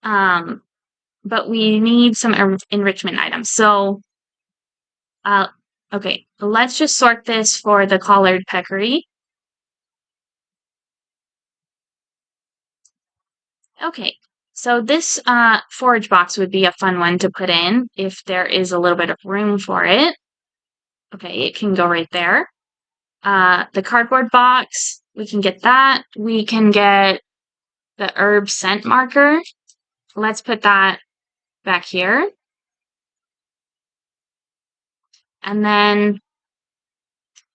Um, but we need some enrichment items. So, uh, okay, let's just sort this for the collared peccary. Okay, so this forage box would be a fun one to put in if there is a little bit of room for it. Okay, it can go right there. The cardboard box, we can get that. We can get the herb scent marker. Let's put that back here. And then,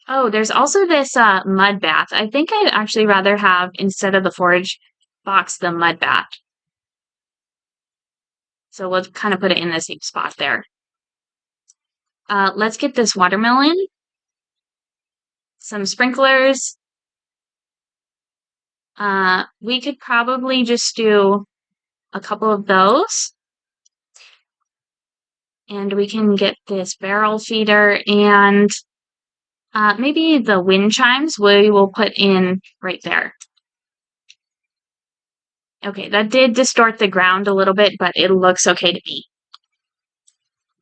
oh, there's also this mud bath. I think I'd actually rather have, instead of the forage box, the mud bath. So we'll kind of put it in the same spot there. Let's get this watermelon, some sprinklers. We could probably just do a couple of those. And we can get this barrel feeder and maybe the wind chimes we will put in right there. Okay, that did distort the ground a little bit, but it looks okay to me.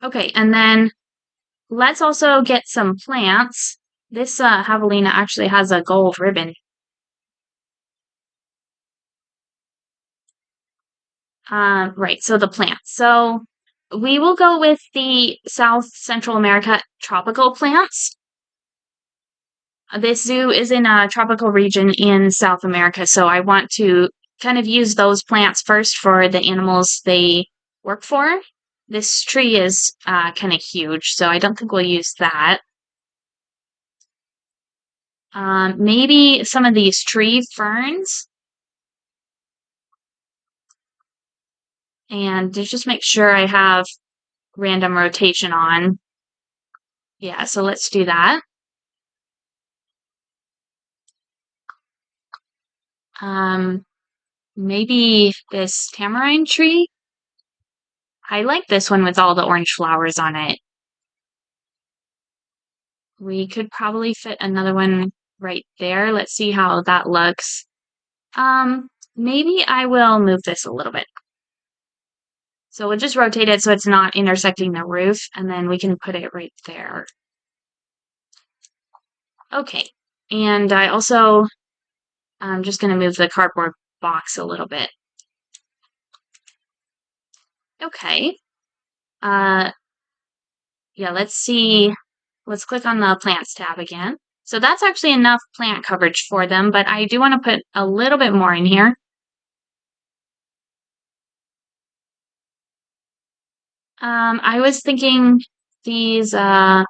Okay, and then let's also get some plants. This javelina actually has a gold ribbon. Right, so the plants. So we will go with the South Central America tropical plants. This zoo is in a tropical region in South America, so I want to kind of use those plants first for the animals they work for. This tree is kind of huge, so I don't think we'll use that. Maybe some of these tree ferns. And to just make sure I have random rotation on. Yeah, so let's do that. Maybe this tamarind tree. I like this one with all the orange flowers on it. We could probably fit another one right there. Let's see how that looks. Maybe I will move this a little bit. So we'll just rotate it so it's not intersecting the roof, and then we can put it right there. Okay, and I'm just going to move the cardboard box a little bit. Okay. Yeah, let's see. Let's click on the plants tab again. So that's actually enough plant coverage for them, but I do want to put a little bit more in here. I was thinking these scaviola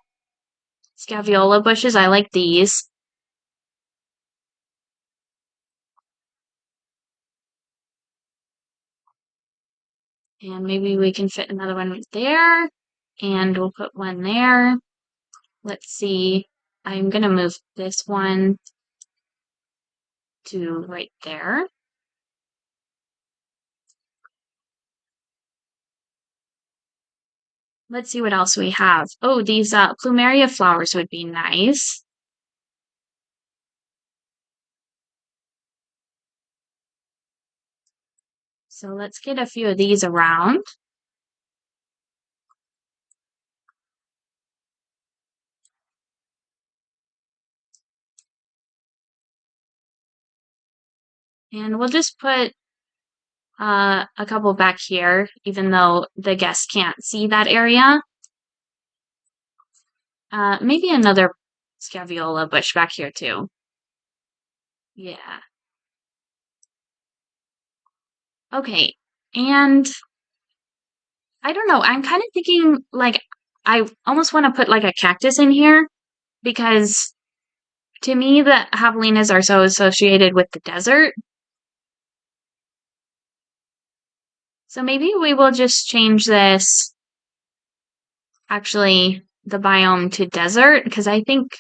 bushes. I like these. And maybe we can fit another one right there. And we'll put one there. Let's see. I'm going to move this one to right there. Let's see what else we have. Oh, these plumeria flowers would be nice. So let's get a few of these around. And we'll just put a couple back here, even though the guests can't see that area. Maybe another scaviola bush back here too. Yeah. Okay. And I don't know, I'm kind of thinking like I almost want to put like a cactus in here because to me the javelinas are so associated with the desert. So maybe we will just change this, actually, the biome to desert, because I think,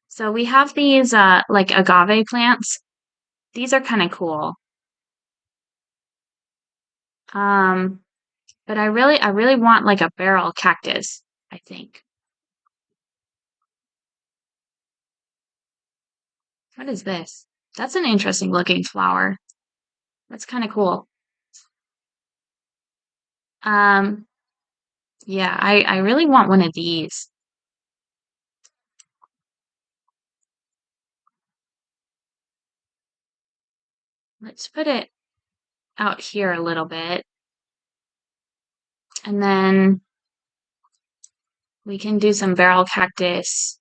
so we have these like agave plants. These are kind of cool. But I really want like a barrel cactus, I think. What is this? That's an interesting looking flower. That's kind of cool. Um, yeah, I really want one of these. Let's put it out here a little bit. And then we can do some barrel cactus.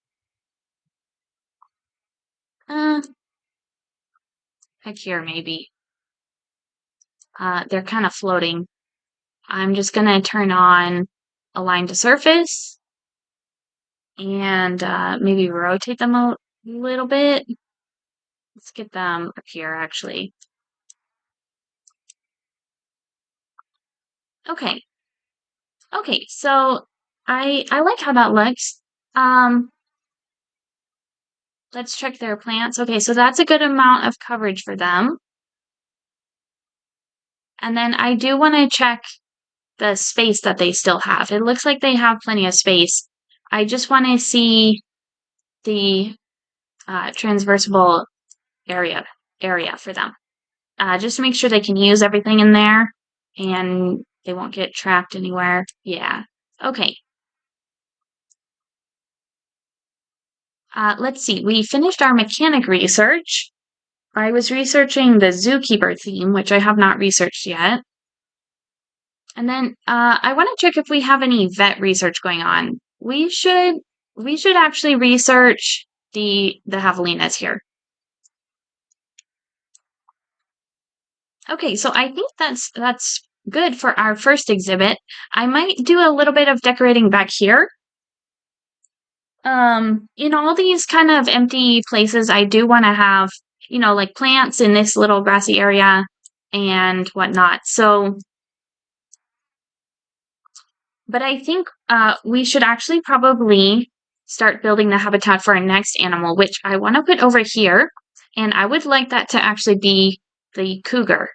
Heck here, maybe. They're kind of floating. I'm just gonna turn on align to surface and maybe rotate them a little bit. Let's get them up here, actually. Okay. Okay, so I like how that looks. Um, let's check their plants. Okay, so that's a good amount of coverage for them. And then I do want to check the space that they still have. It looks like they have plenty of space. I just want to see the transversable area for them. Just to make sure they can use everything in there and they won't get trapped anywhere. Yeah. Okay. Let's see. We finished our mechanic research. I was researching the zookeeper theme, which I have not researched yet. And then I want to check if we have any vet research going on. We should actually research the javelinas here. Okay, so I think that's good for our first exhibit. I might do a little bit of decorating back here. In all these kind of empty places, I do want to have, like plants in this little grassy area and whatnot. So, but I think we should actually probably start building the habitat for our next animal, which I want to put over here. And I would like that to actually be the cougar.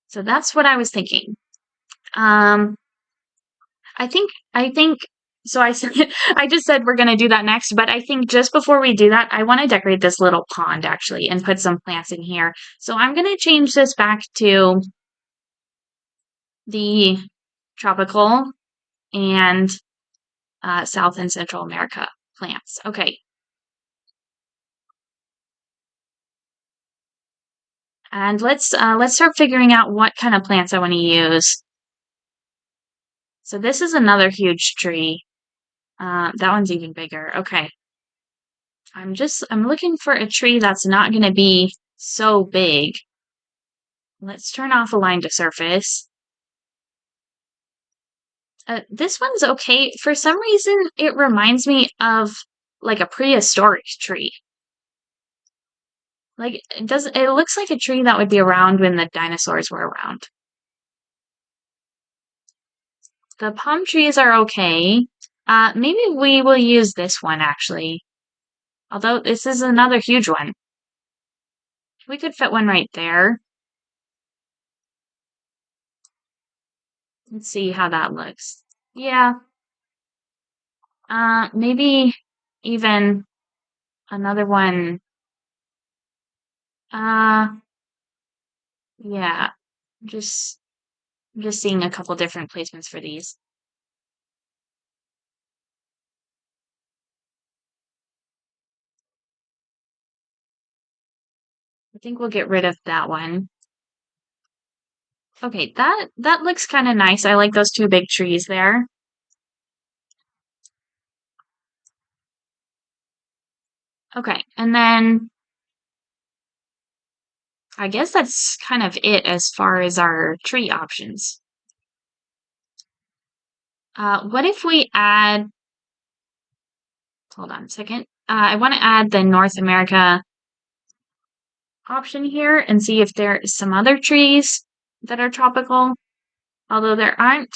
So that's what I was thinking. Um, I think so I said I just said we're gonna do that next, but I think just before we do that, I want to decorate this little pond actually and put some plants in here. So I'm gonna change this back to the tropical and South and Central America plants. Okay. And let's start figuring out what kind of plants I want to use. So this is another huge tree. That one's even bigger. Okay. I'm looking for a tree that's not going to be so big. Let's turn off align to surface. This one's okay. For some reason, it reminds me of like a prehistoric tree. Like it looks like a tree that would be around when the dinosaurs were around. The palm trees are okay. Maybe we will use this one actually. Although this is another huge one. We could fit one right there. Let's see how that looks. Yeah. Maybe even another one. Uh, yeah. Just just seeing a couple different placements for these. I think we'll get rid of that one. Okay, that looks kind of nice. I like those two big trees there. Okay, and then I guess that's kind of it as far as our tree options. What if we add, hold on a second. I want to add the North America option here and see if there is some other trees that are tropical. Although there aren't,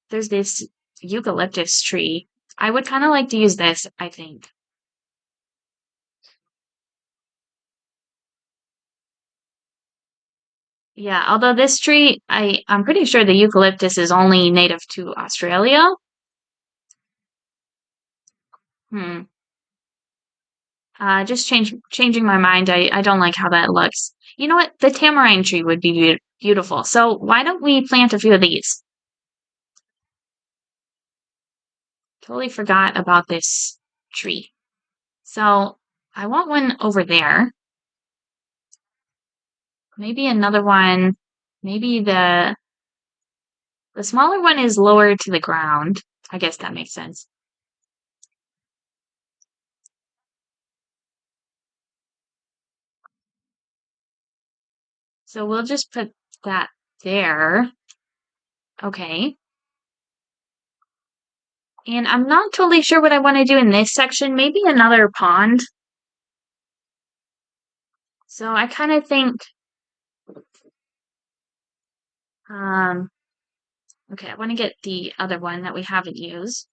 there's this eucalyptus tree. I would kind of like to use this, I think. Yeah, although this tree, I'm pretty sure the eucalyptus is only native to Australia. Hmm. Just changing my mind. I don't like how that looks. You know what? The tamarind tree would be beautiful. So why don't we plant a few of these? Totally forgot about this tree. So I want one over there. Maybe another one. Maybe the smaller one is lower to the ground. I guess that makes sense. So we'll just put that there. Okay. And I'm not totally sure what I want to do in this section. Maybe another pond. So I kind of think, um, okay, I want to get the other one that we haven't used.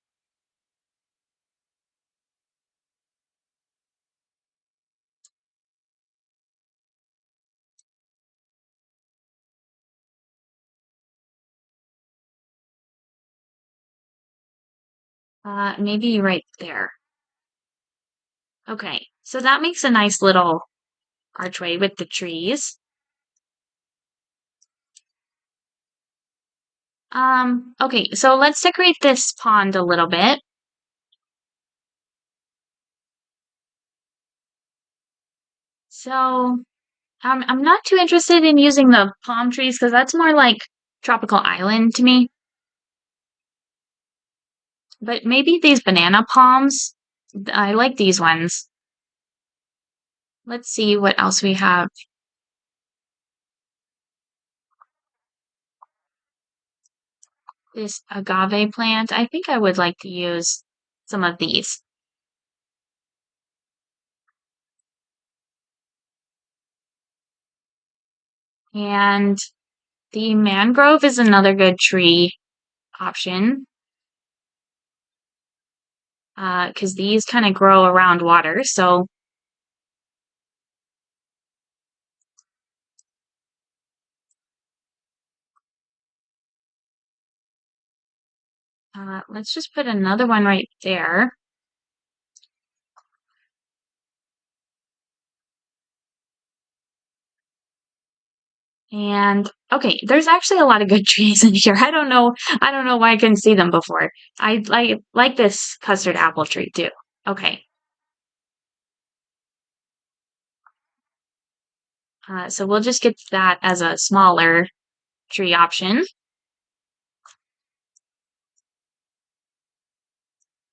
Maybe right there. Okay, so that makes a nice little archway with the trees. Okay, so let's decorate this pond a little bit. So, I'm not too interested in using the palm trees because that's more like tropical island to me. But maybe these banana palms. I like these ones. Let's see what else we have. This agave plant. I think I would like to use some of these. And the mangrove is another good tree option. Because these kind of grow around water. So let's just put another one right there. And okay, there's actually a lot of good trees in here. I don't know why I couldn't see them before. I like this custard apple tree too. Okay. So we'll just get that as a smaller tree option.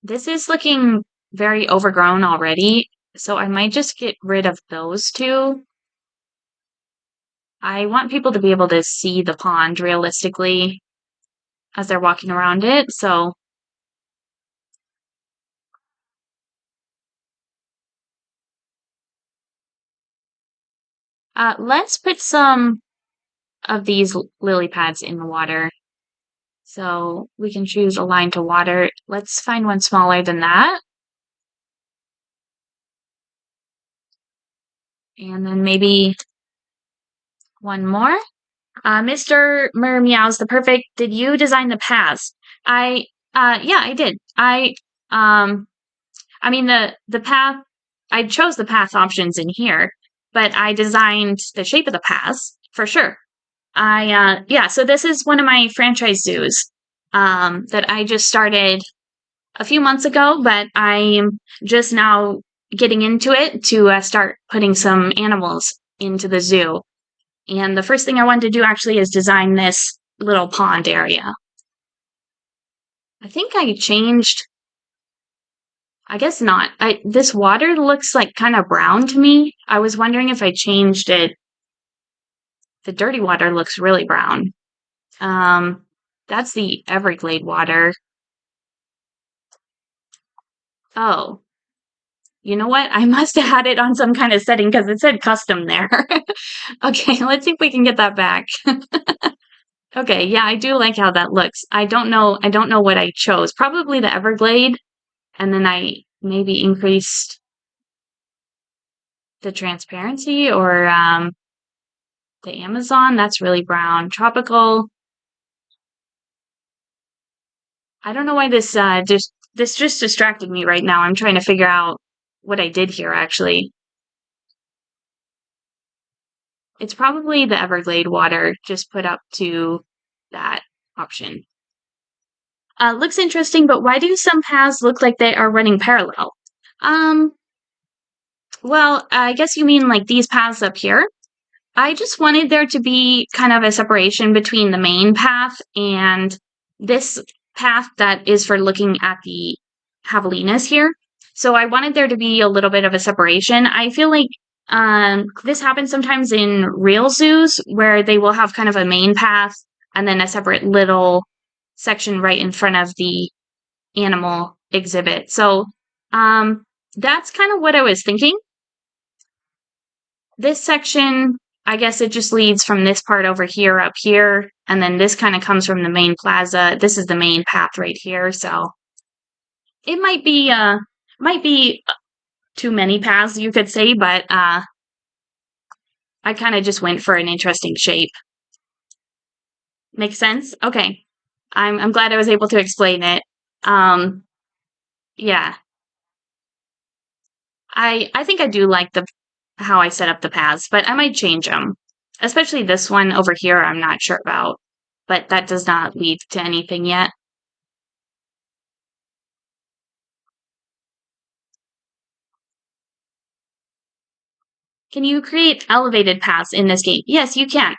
This is looking very overgrown already, so I might just get rid of those two. I want people to be able to see the pond realistically as they're walking around it, so let's put some of these lily pads in the water. So we can choose align to water. Let's find one smaller than that. And then maybe one more. Mr. Meows the Perfect, did you design the paths? Yeah, I did. Um, I mean, the path, I chose the path options in here, but I designed the shape of the paths for sure. Yeah, so this is one of my franchise zoos, that I just started a few months ago, but I'm just now getting into it to start putting some animals into the zoo. And the first thing I wanted to do actually is design this little pond area. I think I changed, I guess not. This water looks like kind of brown to me. I was wondering if I changed it. The dirty water looks really brown. Um, that's the Everglade water. Oh, you know what? I must have had it on some kind of setting because it said custom there. Okay, let's see if we can get that back. Okay, yeah, I do like how that looks. I don't know what I chose. Probably the Everglade, and then I maybe increased the transparency or the Amazon. That's really brown. Tropical. I don't know why this just distracted me right now. I'm trying to figure out what I did here, actually. It's probably the Everglade water just put up to that option. Looks interesting, but why do some paths look like they are running parallel? Um, well, I guess you mean like these paths up here. I just wanted there to be kind of a separation between the main path and this path that is for looking at the javelinas here. So I wanted there to be a little bit of a separation. I feel like this happens sometimes in real zoos where they will have kind of a main path and then a separate little section right in front of the animal exhibit. So that's kind of what I was thinking. This section, I guess it just leads from this part over here up here, and then this kind of comes from the main plaza. This is the main path right here, so it might be too many paths, you could say, but I kind of just went for an interesting shape. Makes sense? Okay. I'm glad I was able to explain it. Yeah. I think I do like the how I set up the paths, but I might change them. Especially this one over here, I'm not sure about, but that does not lead to anything yet. Can you create elevated paths in this game? Yes, you can.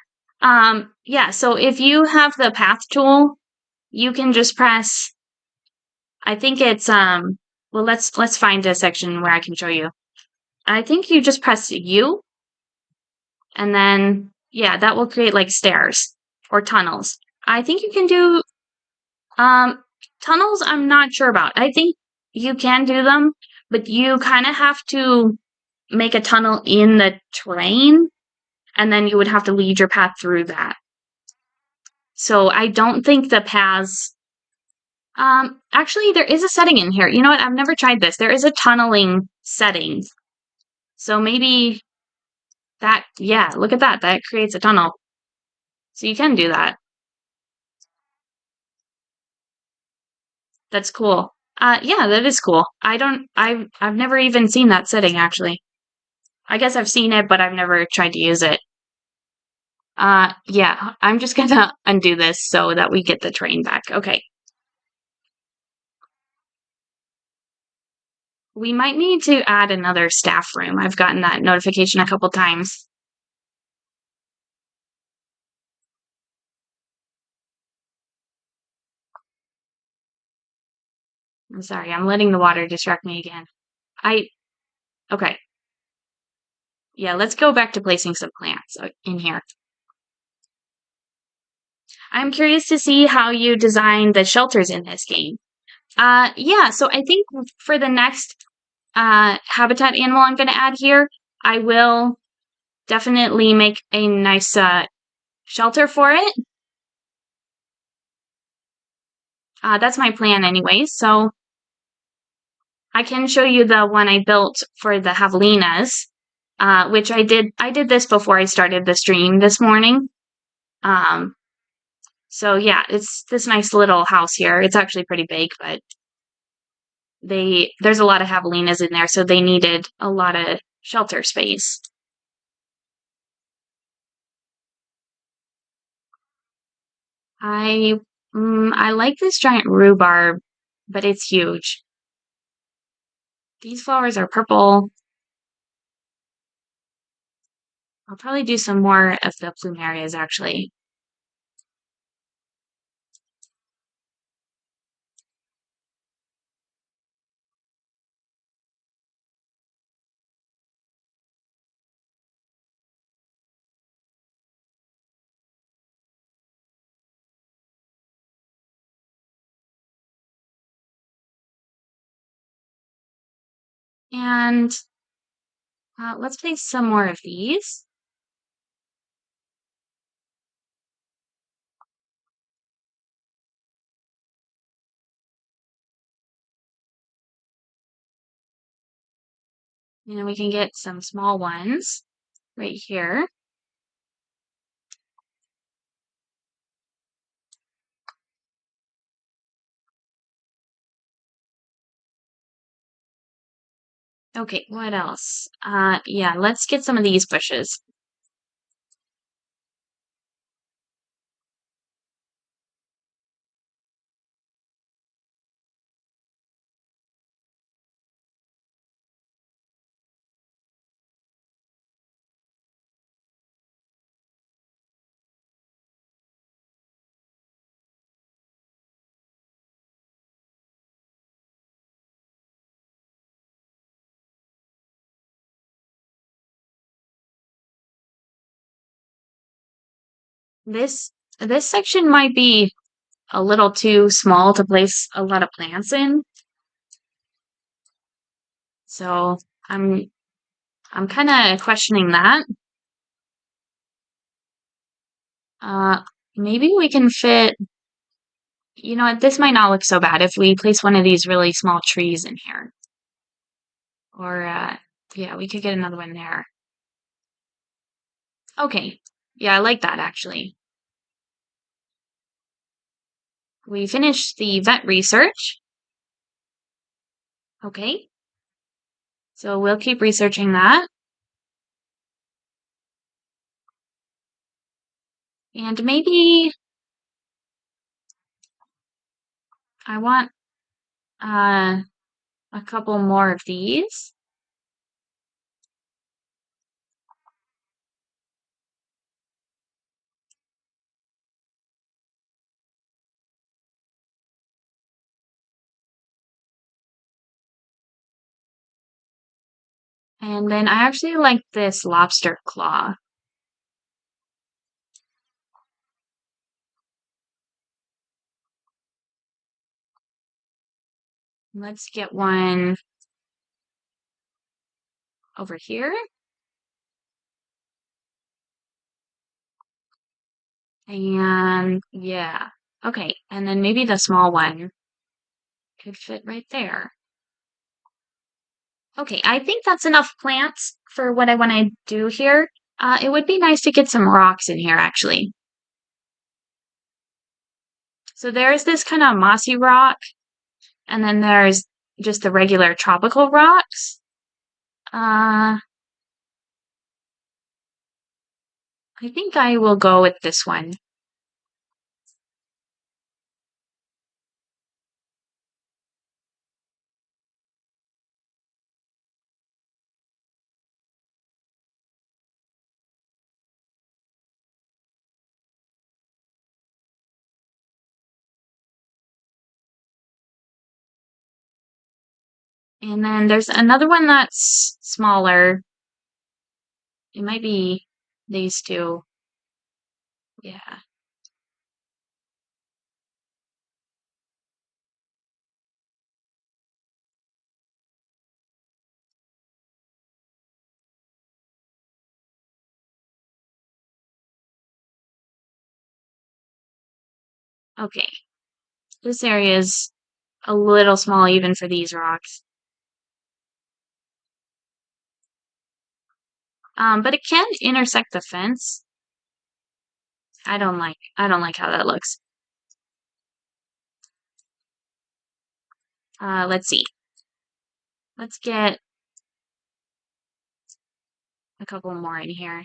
Yeah, so if you have the path tool, you can just press, I think it's, well, let's find a section where I can show you. I think you just press U, and then, yeah, that will create like stairs or tunnels. I think you can do, tunnels, I'm not sure about. I think you can do them, but you kind of have to make a tunnel in the terrain, and then you would have to lead your path through that. So I don't think the paths. Actually, there is a setting in here. You know what? I've never tried this. There is a tunneling setting. So maybe that, yeah, look at that. That creates a tunnel. So you can do that. That's cool. Yeah, that is cool. I've never even seen that setting actually. I guess I've seen it, but I've never tried to use it. Yeah, I'm just gonna undo this so that we get the train back. Okay. We might need to add another staff room. I've gotten that notification a couple times. I'm sorry, I'm letting the water distract me again. Okay. Yeah, let's go back to placing some plants in here. I'm curious to see how you design the shelters in this game. Yeah, so I think for the next habitat animal I'm going to add here, I will definitely make a nice shelter for it. That's my plan anyways, so I can show you the one I built for the javelinas, which I did this before I started the stream this morning. Um, so yeah, it's this nice little house here. It's actually pretty big, but there's a lot of javelinas in there, so they needed a lot of shelter space. I I like this giant rhubarb, but it's huge. These flowers are purple. I'll probably do some more of the plumerias actually. And let's place some more of these. And we can get some small ones right here. Okay, what else? Yeah, let's get some of these bushes. This this section might be a little too small to place a lot of plants in. So I'm I'm kind of questioning that. Uh, maybe we can fit, you know what, this might not look so bad if we place one of these really small trees in here. Or, yeah, we could get another one there. Okay. Yeah, I like that actually. We finished the vet research. Okay. So we'll keep researching that. And maybe I want uh, a couple more of these. And then I actually like this lobster claw. Let's get one over here. And yeah. Okay. And then maybe the small one could fit right there. Okay, I think that's enough plants for what I want to do here. It would be nice to get some rocks in here, actually. So there's this kind of mossy rock, and then there's just the regular tropical rocks. I think I will go with this one. And then there's another one that's smaller. It might be these two. Yeah. Okay. This area is a little small even for these rocks. But it can intersect the fence. I don't like how that looks. Let's see. Let's get a couple more in here.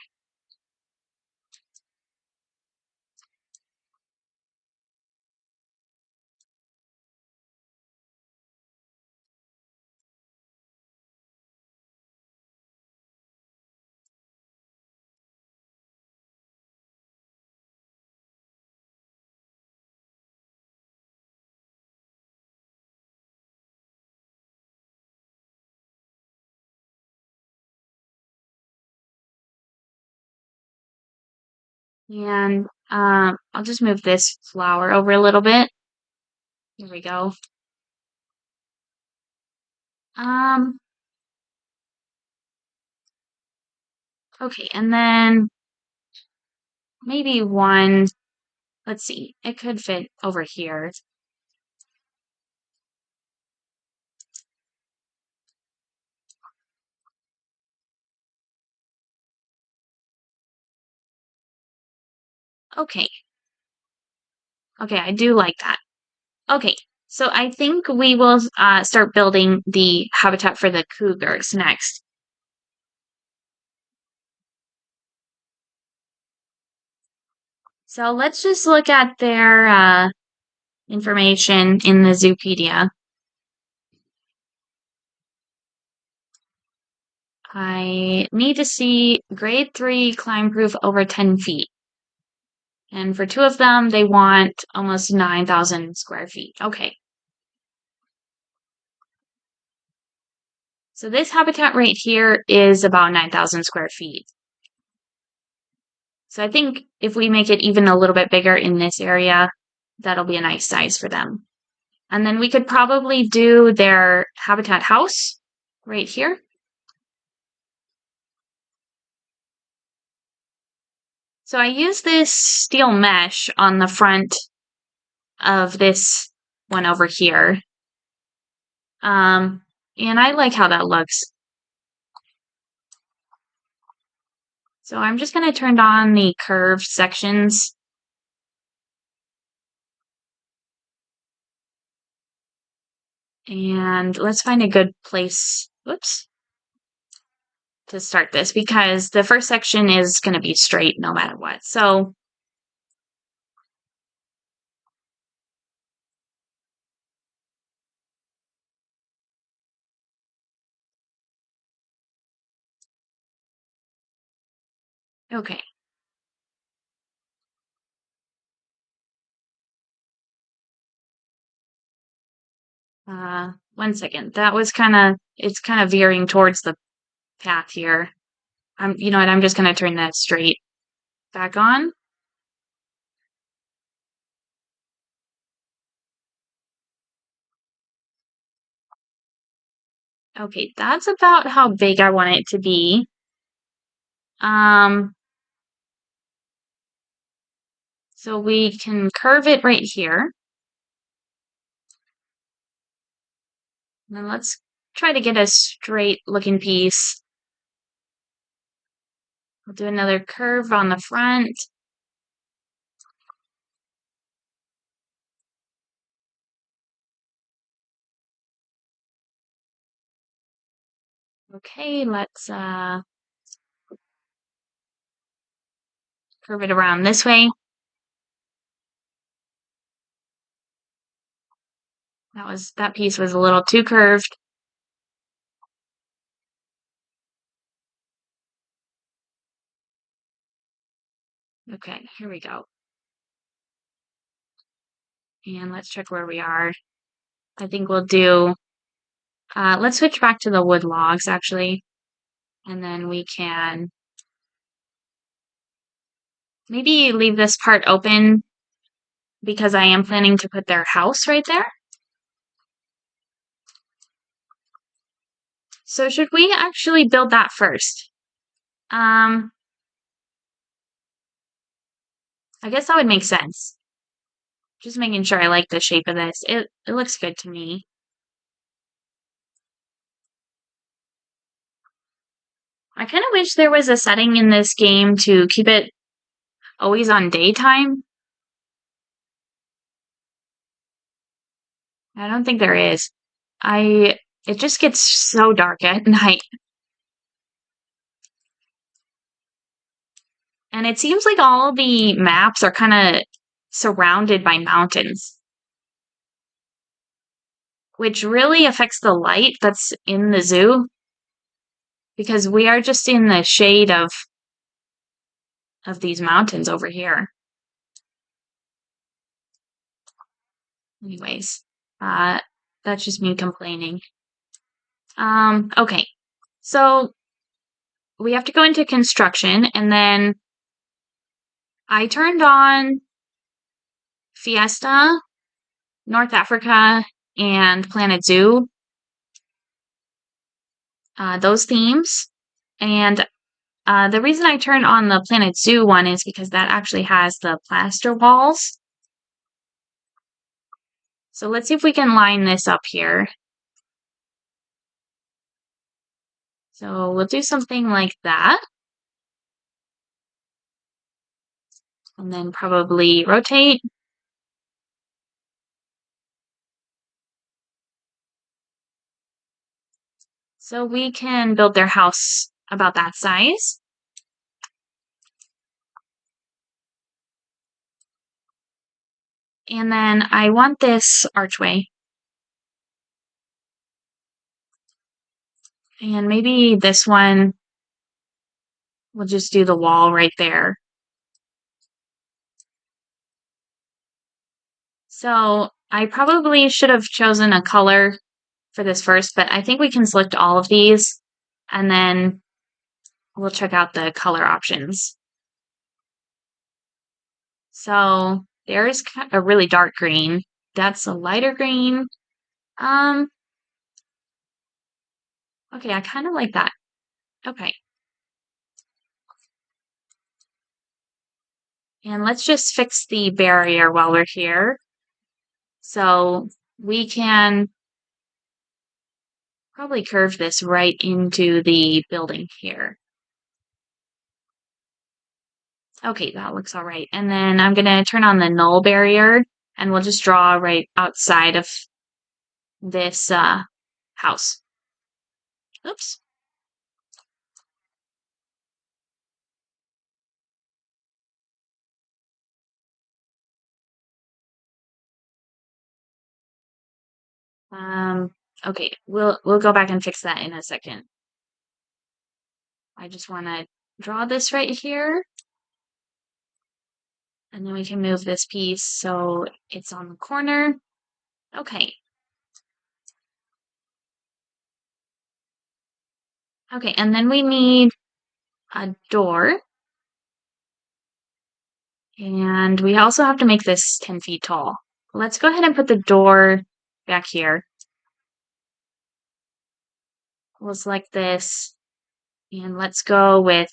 And I'll just move this flower over a little bit. Here we go. Um, okay, and then maybe one, let's see, it could fit over here. Okay. Okay, I do like that. Okay, So I think we will start building the habitat for the cougars next. So let's just look at their information in the Zoopedia. I need to see grade 3 climb proof over 10 feet. And for two of them, they want almost 9,000 square feet. Okay. So this habitat right here is about 9,000 square feet. So I think if we make it even a little bit bigger in this area, that'll be a nice size for them. And then we could probably do their habitat house right here. So I use this steel mesh on the front of this one over here. And I like how that looks. So I'm just going to turn on the curved sections. And let's find a good place, whoops, to start this because the first section is going to be straight no matter what. So okay. One second. That was it's kind of veering towards the path here. You know what? I'm just going to turn that straight back on. Okay, that's about how big I want it to be. So we can curve it right here. And then let's try to get a straight looking piece. We'll do another curve on the front. Okay, let's curve it around this way. That piece was a little too curved. Okay, here we go. And let's check where we are. I think we'll do, let's switch back to the wood logs actually. And then we can maybe leave this part open because I am planning to put their house right there. So should we actually build that first? I guess that would make sense. Just making sure I like the shape of this. It looks good to me. I kind of wish there was a setting in this game to keep it always on daytime. I don't think there is. It just gets so dark at night. And it seems like all the maps are kind of surrounded by mountains, which really affects the light that's in the zoo because we are just in the shade of these mountains over here. Anyways, that's just me complaining. Okay. So we have to go into construction and then I turned on Fiesta, North Africa, and Planet Zoo, those themes. And the reason I turned on the Planet Zoo one is because that actually has the plaster walls. So let's see if we can line this up here. So we'll do something like that. And then probably rotate. So we can build their house about that size. And then I want this archway. And maybe this one, we'll just do the wall right there. So I probably should have chosen a color for this first, but I think we can select all of these and then we'll check out the color options. So there's a really dark green. That's a lighter green. Um, okay, I kind of like that. Okay. And let's just fix the barrier while we're here. So we can probably curve this right into the building here. Okay, that looks all right. And then I'm going to turn on the null barrier and we'll just draw right outside of this house. Oops. Um, okay, we'll go back and fix that in a second. I just want to draw this right here. And then we can move this piece so it's on the corner. Okay. Okay, and then we need a door. And we also have to make this 10 feet tall. Let's go ahead and put the door back here. We'll select this and let's go with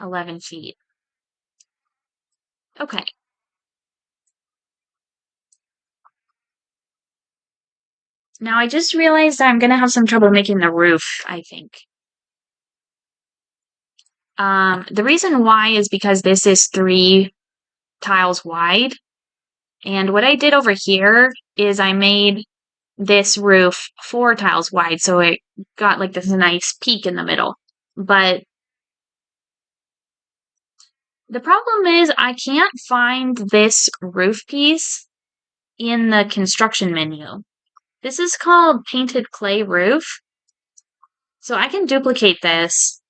11 feet. Okay. Now I just realized I'm gonna have some trouble making the roof, I think. The reason why is because this is 3 tiles wide. And what I did over here is I made this roof 4 tiles wide, so it got like this nice peak in the middle. But the problem is I can't find this roof piece in the construction menu. This is called painted clay roof. So I can duplicate this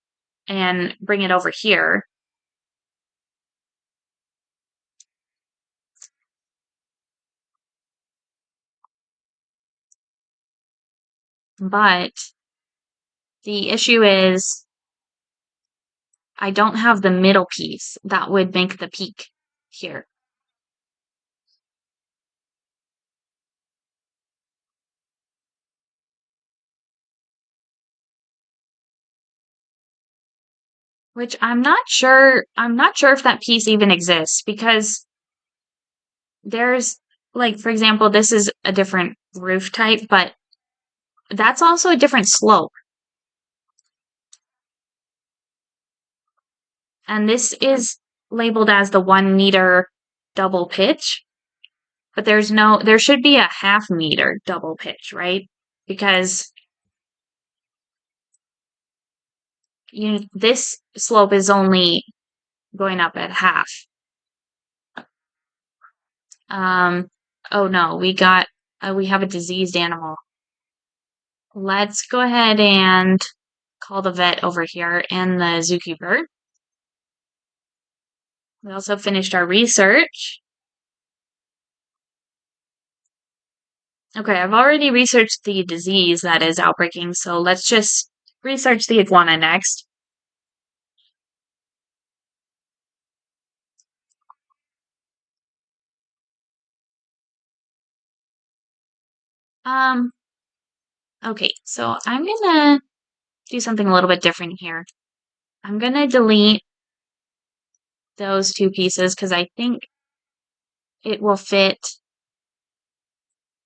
and bring it over here. But the issue is I don't have the middle piece that would make the peak here. Which I'm not sure if that piece even exists because there's like for example, this is a different roof type, but that's also a different slope. And this is labeled as the 1 meter double pitch, but there should be a half meter double pitch, right? Because this slope is only going up at half. Oh no, we have a diseased animal. Let's go ahead and call the vet over here and the zookeeper. We also finished our research. Okay, I've already researched the disease that is outbreaking, so let's just research the iguana next. Um, okay, so I'm gonna do something a little bit different here. I'm gonna delete those 2 pieces because I think it will fit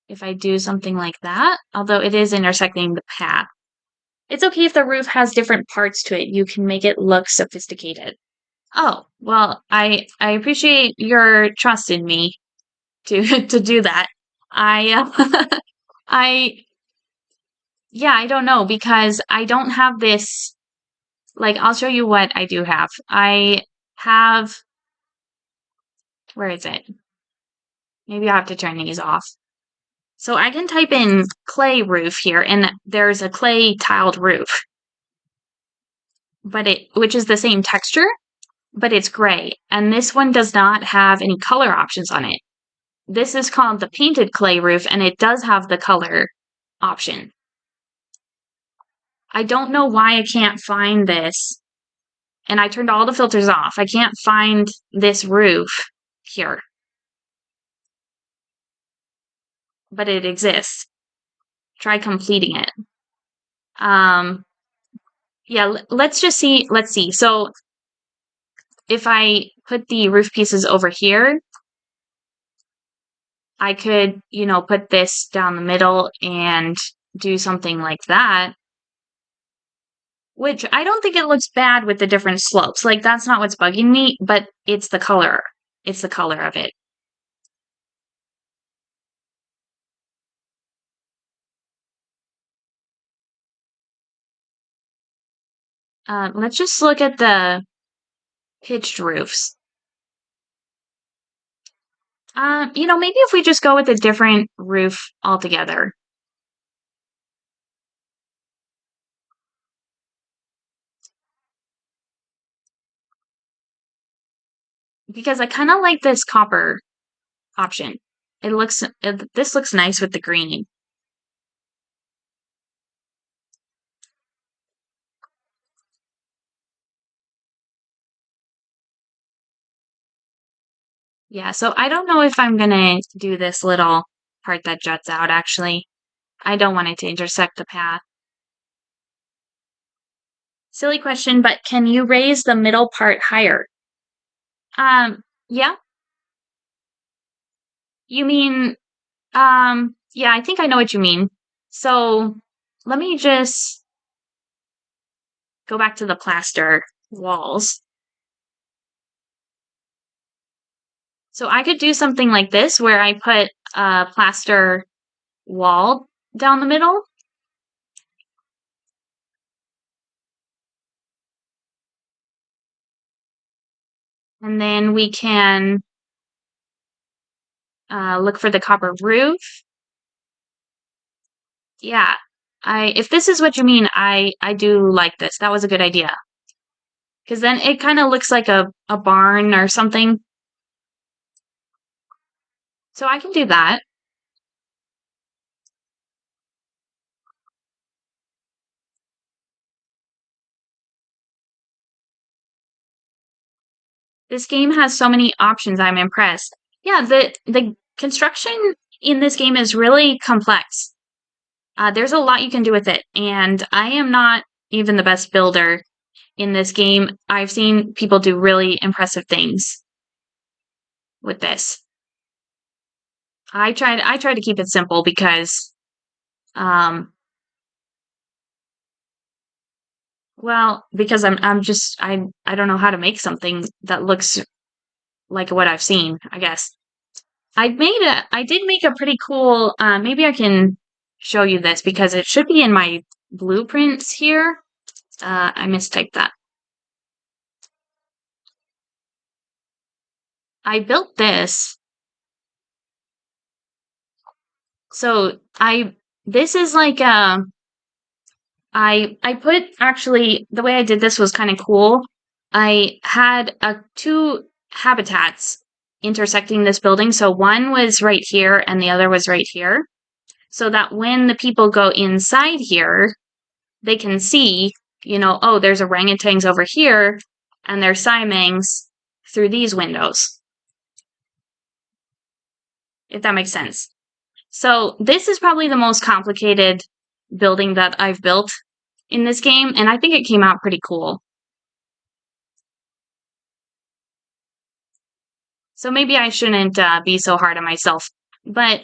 if I do something like that, although it is intersecting the path. It's okay if the roof has different parts to it. You can make it look sophisticated. Oh, well, I appreciate your trust in me to to do that. I Yeah, I don't know because I don't have this. Like, I'll show you what I do have. I have, where is it? Maybe I have to turn these off. So I can type in clay roof here, and there's a clay tiled roof, which is the same texture, but it's gray. And this one does not have any color options on it. This is called the painted clay roof, and it does have the color option. I don't know why I can't find this. And I turned all the filters off. I can't find this roof here, but it exists. Try completing it. Um, yeah, let's just see. Let's see. So if I put the roof pieces over here, I could, put this down the middle and do something like that, which I don't think it looks bad with the different slopes. Like, that's not what's bugging me, but it's the color. It's the color of it. Let's just look at the pitched roofs. Maybe if we just go with a different roof altogether. Because I kind of like this copper option. This looks nice with the green. Yeah, so I don't know if I'm gonna do this little part that juts out, actually. I don't want it to intersect the path. Silly question, but can you raise the middle part higher? Yeah, you mean, yeah, I think I know what you mean. So let me just go back to the plaster walls. So I could do something like this where I put a plaster wall down the middle. And then we can look for the copper roof. Yeah, if this is what you mean, I do like this. That was a good idea. Because then it kind of looks like a barn or something. So I can do that. This game has so many options. I'm impressed. Yeah, the construction in this game is really complex. There's a lot you can do with it, and I am not even the best builder in this game. I've seen people do really impressive things with this. I tried to keep it simple because um because I'm just I don't know how to make something that looks like what I've seen, I guess. I did make a pretty cool maybe I can show you this because it should be in my blueprints here. I mistyped that. I built this. So this is like I put actually the way I did this was kind of cool. I had two habitats intersecting this building. So one was right here and the other was right here. So that when the people go inside here, they can see, oh, there's orangutans over here and there's Siamangs through these windows, if that makes sense. So this is probably the most complicated building that I've built in this game, and I think it came out pretty cool. So maybe I shouldn't be so hard on myself. But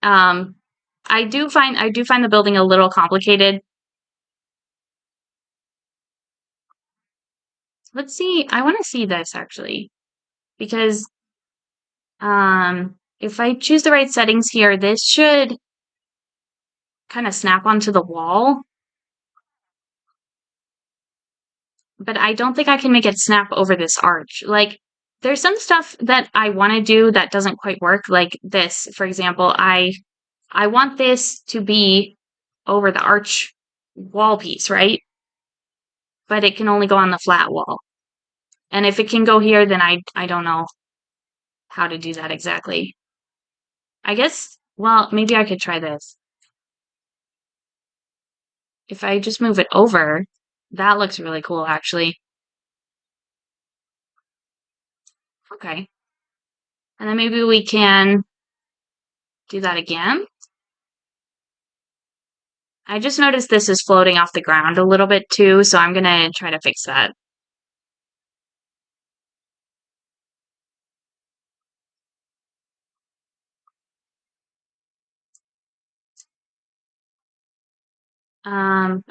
um, I do find the building a little complicated. Let's see. I want to see this actually because if I choose the right settings here, this should kind of snap onto the wall, but I don't think I can make it snap over this arch. Like, there's some stuff that I want to do that doesn't quite work, like this, for example. I want this to be over the arch wall piece, right? But it can only go on the flat wall. And if it can go here, then I don't know how to do that exactly. I guess, well, maybe I could try this. If I just move it over, that looks really cool, actually. Okay. And then maybe we can do that again. I just noticed this is floating off the ground a little bit too, so I'm gonna try to fix that.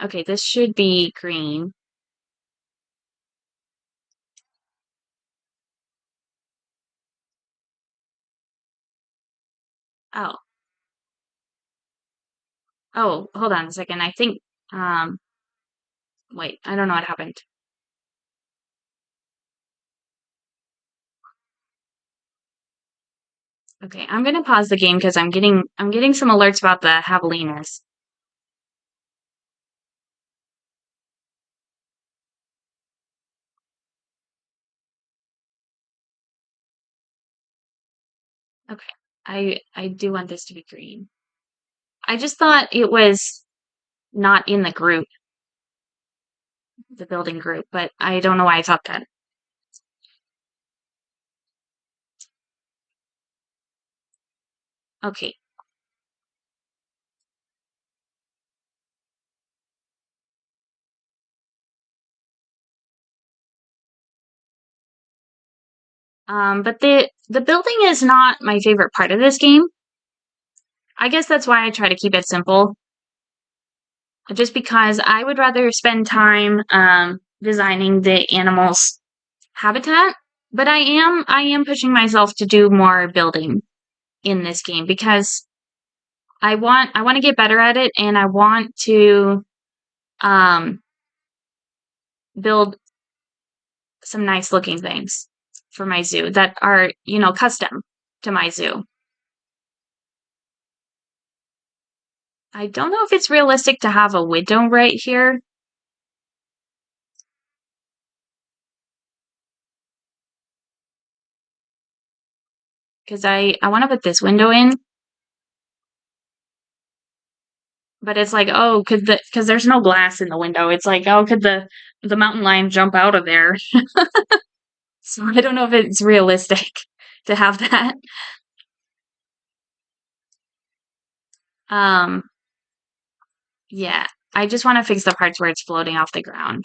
Okay, this should be green. Oh, oh, hold on a second. I think, um, wait, I don't know what happened. Okay, I'm gonna pause the game because I'm getting some alerts about the javelinas. Okay, I do want this to be green. I just thought it was not in the group, the building group, but I don't know why I thought that. Okay. But the building is not my favorite part of this game. I guess that's why I try to keep it simple. Just because I would rather spend time designing the animals' habitat, but I am pushing myself to do more building in this game because I want to get better at it and I want to um build some nice looking things for my zoo that are, custom to my zoo. I don't know if it's realistic to have a window right here because I want to put this window in, but it's like, oh, because there's no glass in the window. It's like, oh, could the mountain lion jump out of there? So I don't know if it's realistic to have that. Um, yeah, I just want to fix the parts where it's floating off the ground.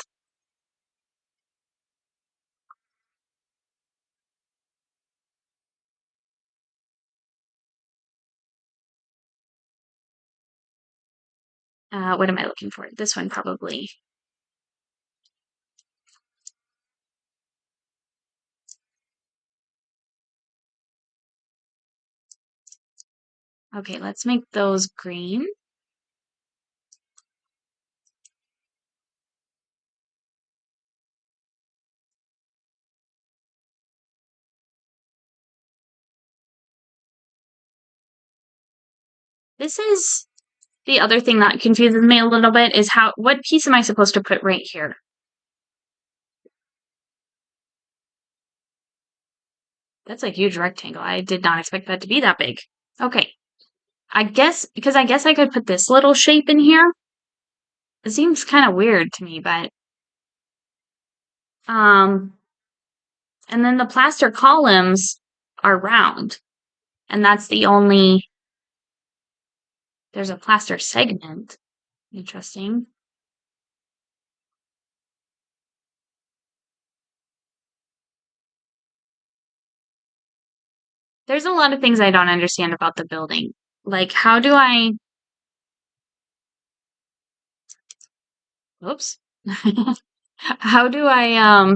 What am I looking for? This one probably. Okay, let's make those green. This is the other thing that confuses me a little bit is what piece am I supposed to put right here? That's a huge rectangle. I did not expect that to be that big. Okay. I guess I could put this little shape in here. It seems kind of weird to me, but um and then the plaster columns are round. And that's the only there's a plaster segment. Interesting. There's a lot of things I don't understand about the building. Like how do I oops. How do I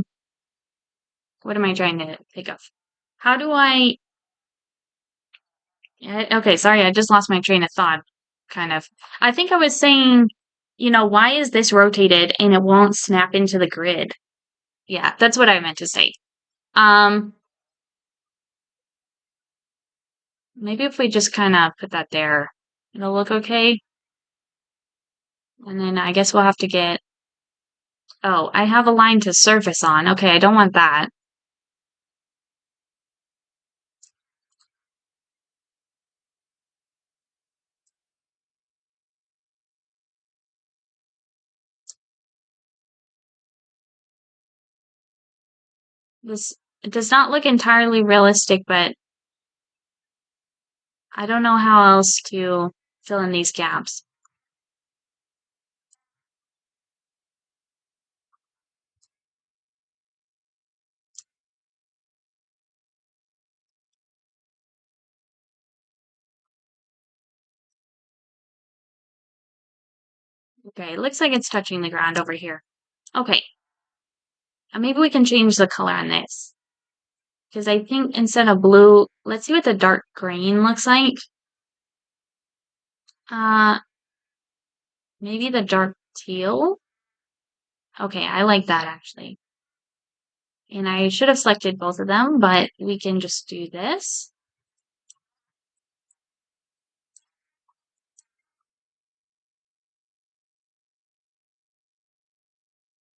what am I trying to think of? How do I okay, sorry, I just lost my train of thought. kind of. I think I was saying, why is this rotated and it won't snap into the grid? Yeah, that's what I meant to say. Um, Maybe if we just kind of put that there, it'll look okay. And then I guess we'll have to get, oh, I have a line to surface on. Okay, I don't want that. This it does not look entirely realistic, but I don't know how else to fill in these gaps. Okay, it looks like it's touching the ground over here. Okay, maybe we can change the color on this. Because I think instead of blue, let's see what the dark green looks like. Uh, Maybe the dark teal? Okay, I like that actually. And I should have selected both of them, but we can just do this.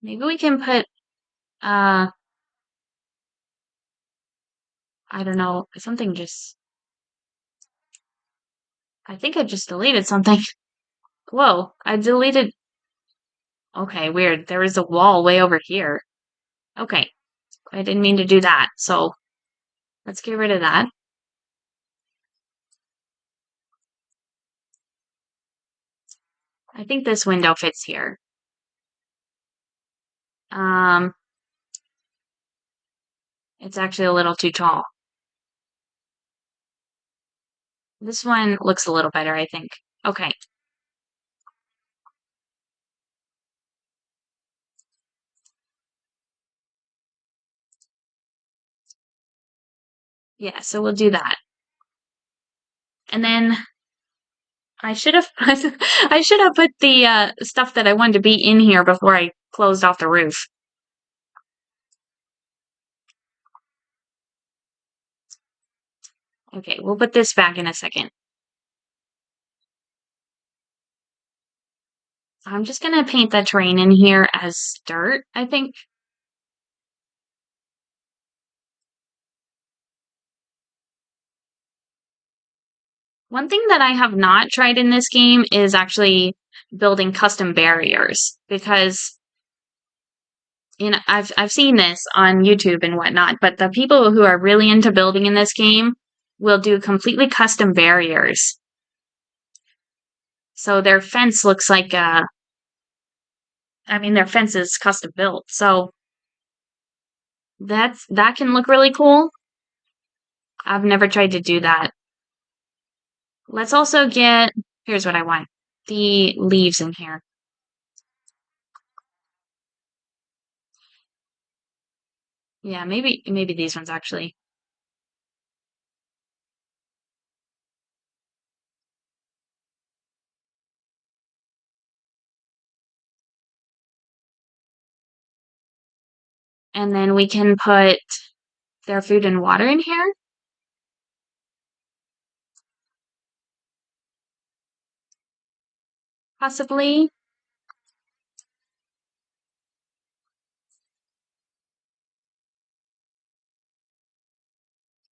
Maybe we can put, I don't know, something just, I think I just deleted something. Whoa, I deleted, okay, weird. There is a wall way over here. Okay, I didn't mean to do that. So let's get rid of that. I think this window fits here. Um, it's actually a little too tall. This one looks a little better, I think. Okay. Yeah, so we'll do that. And then I should have put I should have put the stuff that I wanted to be in here before I closed off the roof. Okay, we'll put this back in a second. I'm just gonna paint the terrain in here as dirt, I think. One thing that I have not tried in this game is actually building custom barriers because I've seen this on YouTube and whatnot, but the people who are really into building in this game will do completely custom barriers. So their fence looks like their fence is custom built. So that can look really cool. I've never tried to do that. Let's also get, here's what I want, the leaves in here. Yeah, maybe these ones actually. And then we can put their food and water in here, possibly.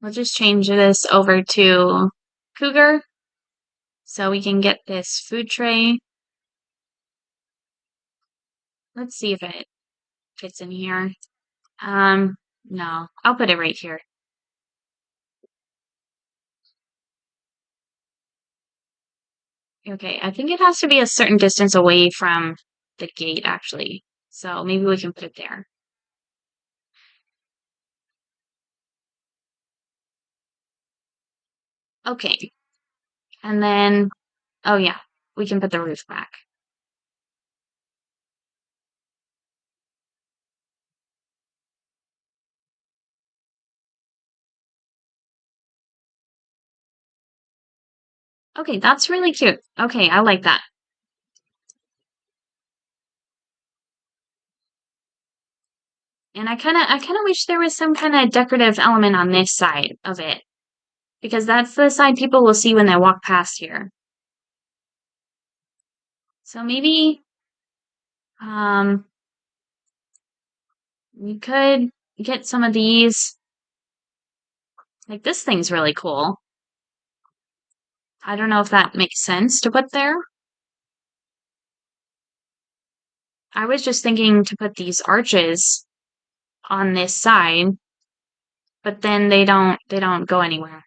We'll just change this over to cougar so we can get this food tray. Let's see if it fits in here. No, I'll put it right here. Okay, I think it has to be a certain distance away from the gate, actually. So maybe we can put it there. Okay, and then, oh yeah, we can put the roof back. Okay, that's really cute. Okay, I like that. And I kind of wish there was some kind of decorative element on this side of it because that's the side people will see when they walk past here. So maybe um we could get some of these. Like this thing's really cool. I don't know if that makes sense to put there. I was just thinking to put these arches on this side, but then they don't go anywhere.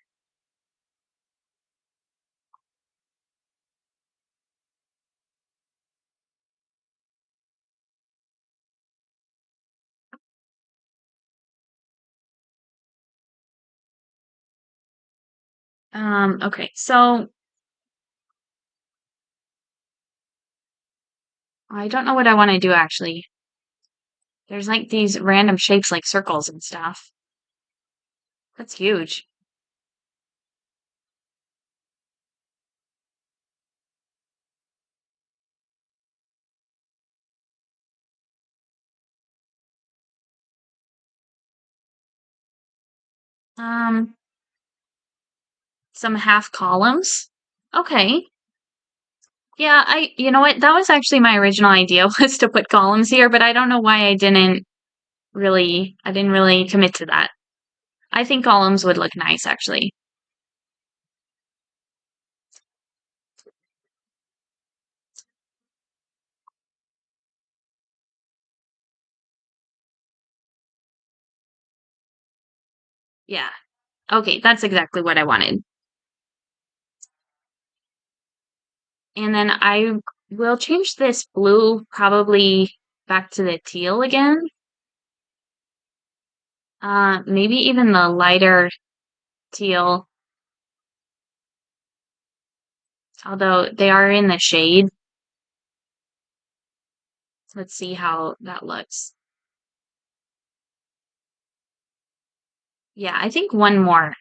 Okay, so I don't know what I want to do actually. There's like these random shapes like circles and stuff. That's huge. Um, some half columns. Okay. Yeah, you know what? That was actually my original idea was to put columns here, but I don't know why I didn't really commit to that. I think columns would look nice actually. Yeah. Okay, that's exactly what I wanted. And then I will change this blue probably back to the teal again. Maybe even the lighter teal, although they are in the shade. Let's see how that looks. Yeah, I think one more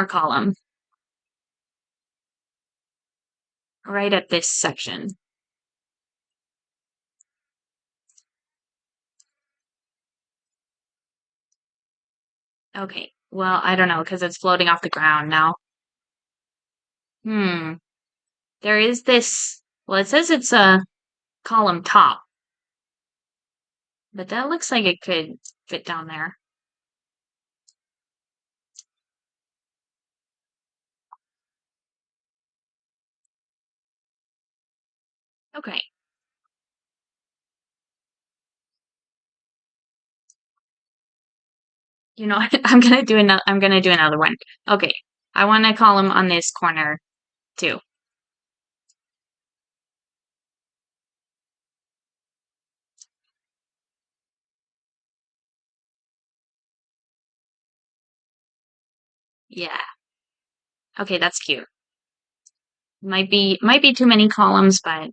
column right at this section. Okay, well, I don't know because it's floating off the ground now. Hmm, there is this, well, it says it's a column top, but that looks like it could fit down there. Okay, you know what? I'm gonna do another one. Okay, I want a column on this corner too. Yeah. Okay, that's cute. Might be too many columns, but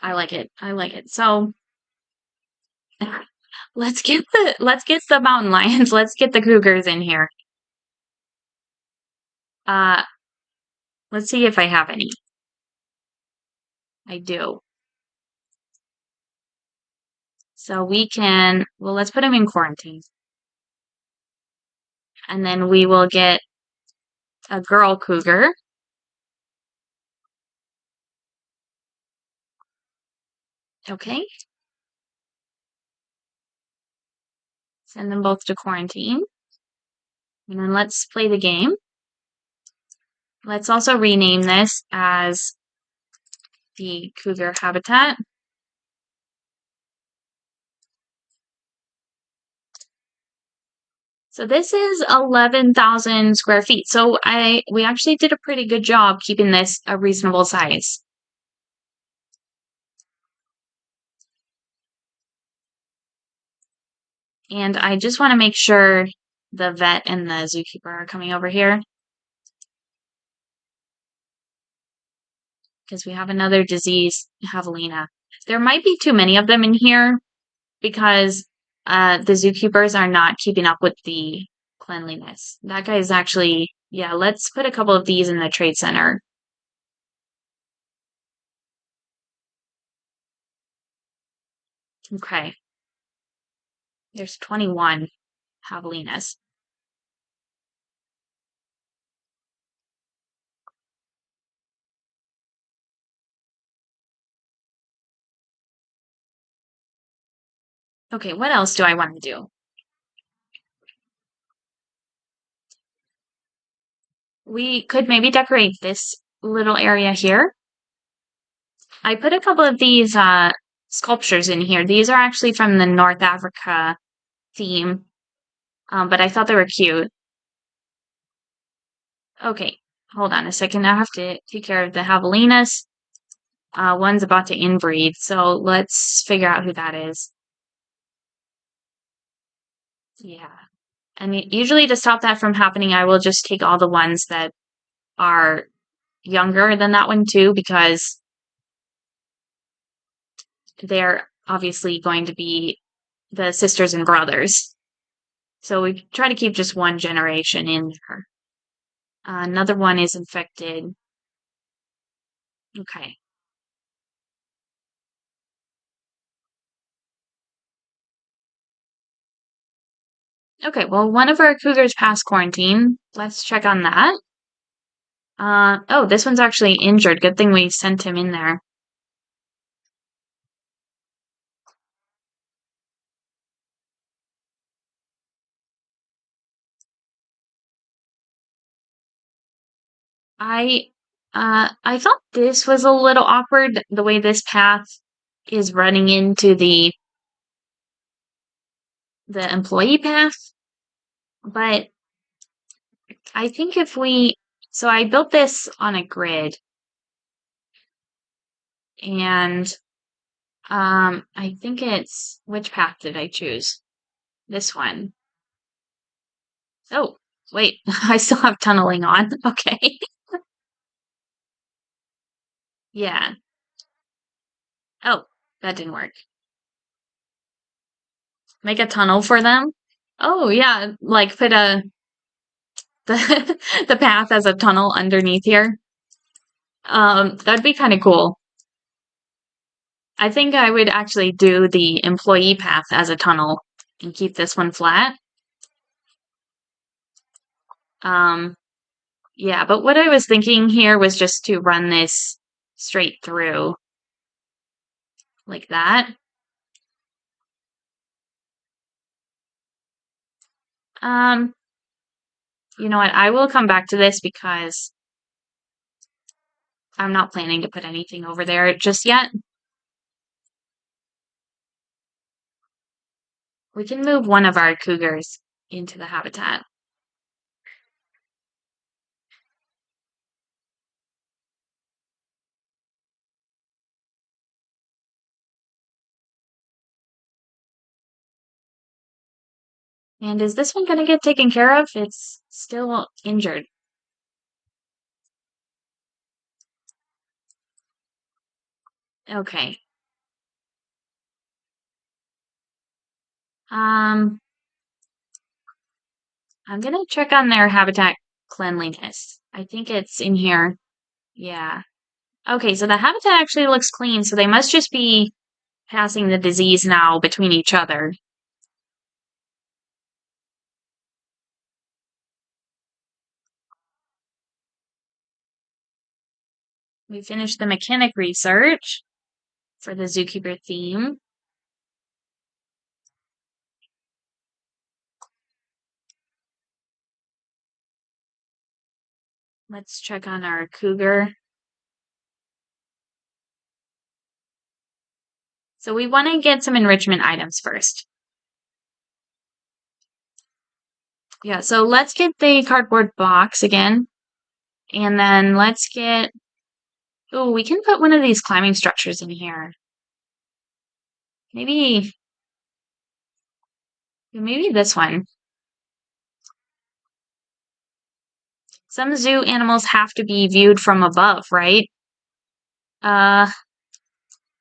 I like it. I like it. So let's get the mountain lions. Let's get the cougars in here. Uh, let's see if I have any. I do. So well, let's put them in quarantine. And then we will get a girl cougar. Okay. Send them both to quarantine. And then let's play the game. Let's also rename this as the cougar habitat. So this is 11,000 square feet. So we actually did a pretty good job keeping this a reasonable size. And I just want to make sure the vet and the zookeeper are coming over here because we have another disease, javelina. There might be too many of them in here because the zookeepers are not keeping up with the cleanliness. That guy is actually Yeah, let's put a couple of these in the trade center. Okay. There's 21 javelinas. Okay, what else do I want to do? We could maybe decorate this little area here. I put a couple of these sculptures in here. These are actually from the North Africa theme, but I thought they were cute. Okay, hold on a second. I have to take care of the javelinas. One's about to inbreed, so let's figure out who that is. Yeah. And usually to stop that from happening, I will just take all the ones that are younger than that one too, because they're obviously going to be the sisters and brothers. So we try to keep just one generation in there. Another one is infected. Okay. Okay, well, one of our cougars passed quarantine. Let's check on that. Oh, this one's actually injured. Good thing we sent him in there. I I thought this was a little awkward, the way this path is running into the employee path, but I think if we so I built this on a grid and I think it's which path did I choose? This one. Oh, wait, I still have tunneling on. Okay. Yeah. Oh, that didn't work. Make a tunnel for them? Oh, yeah, like put a the the path as a tunnel underneath here. That'd be kind of cool. I think I would actually do the employee path as a tunnel and keep this one flat. Um, yeah, but what I was thinking here was just to run this straight through like that. Um, you know what? I will come back to this because I'm not planning to put anything over there just yet. We can move one of our cougars into the habitat. And is this one going to get taken care of? It's still injured. Okay. Um, I'm gonna check on their habitat cleanliness. I think it's in here. Yeah. Okay, so the habitat actually looks clean, so they must just be passing the disease now between each other. We finished the mechanic research for the zookeeper theme. Let's check on our cougar. So we want to get some enrichment items first. Yeah, so let's get the cardboard box again. And then let's get, oh, we can put one of these climbing structures in here. Maybe, maybe this one. Some zoo animals have to be viewed from above, right? Uh,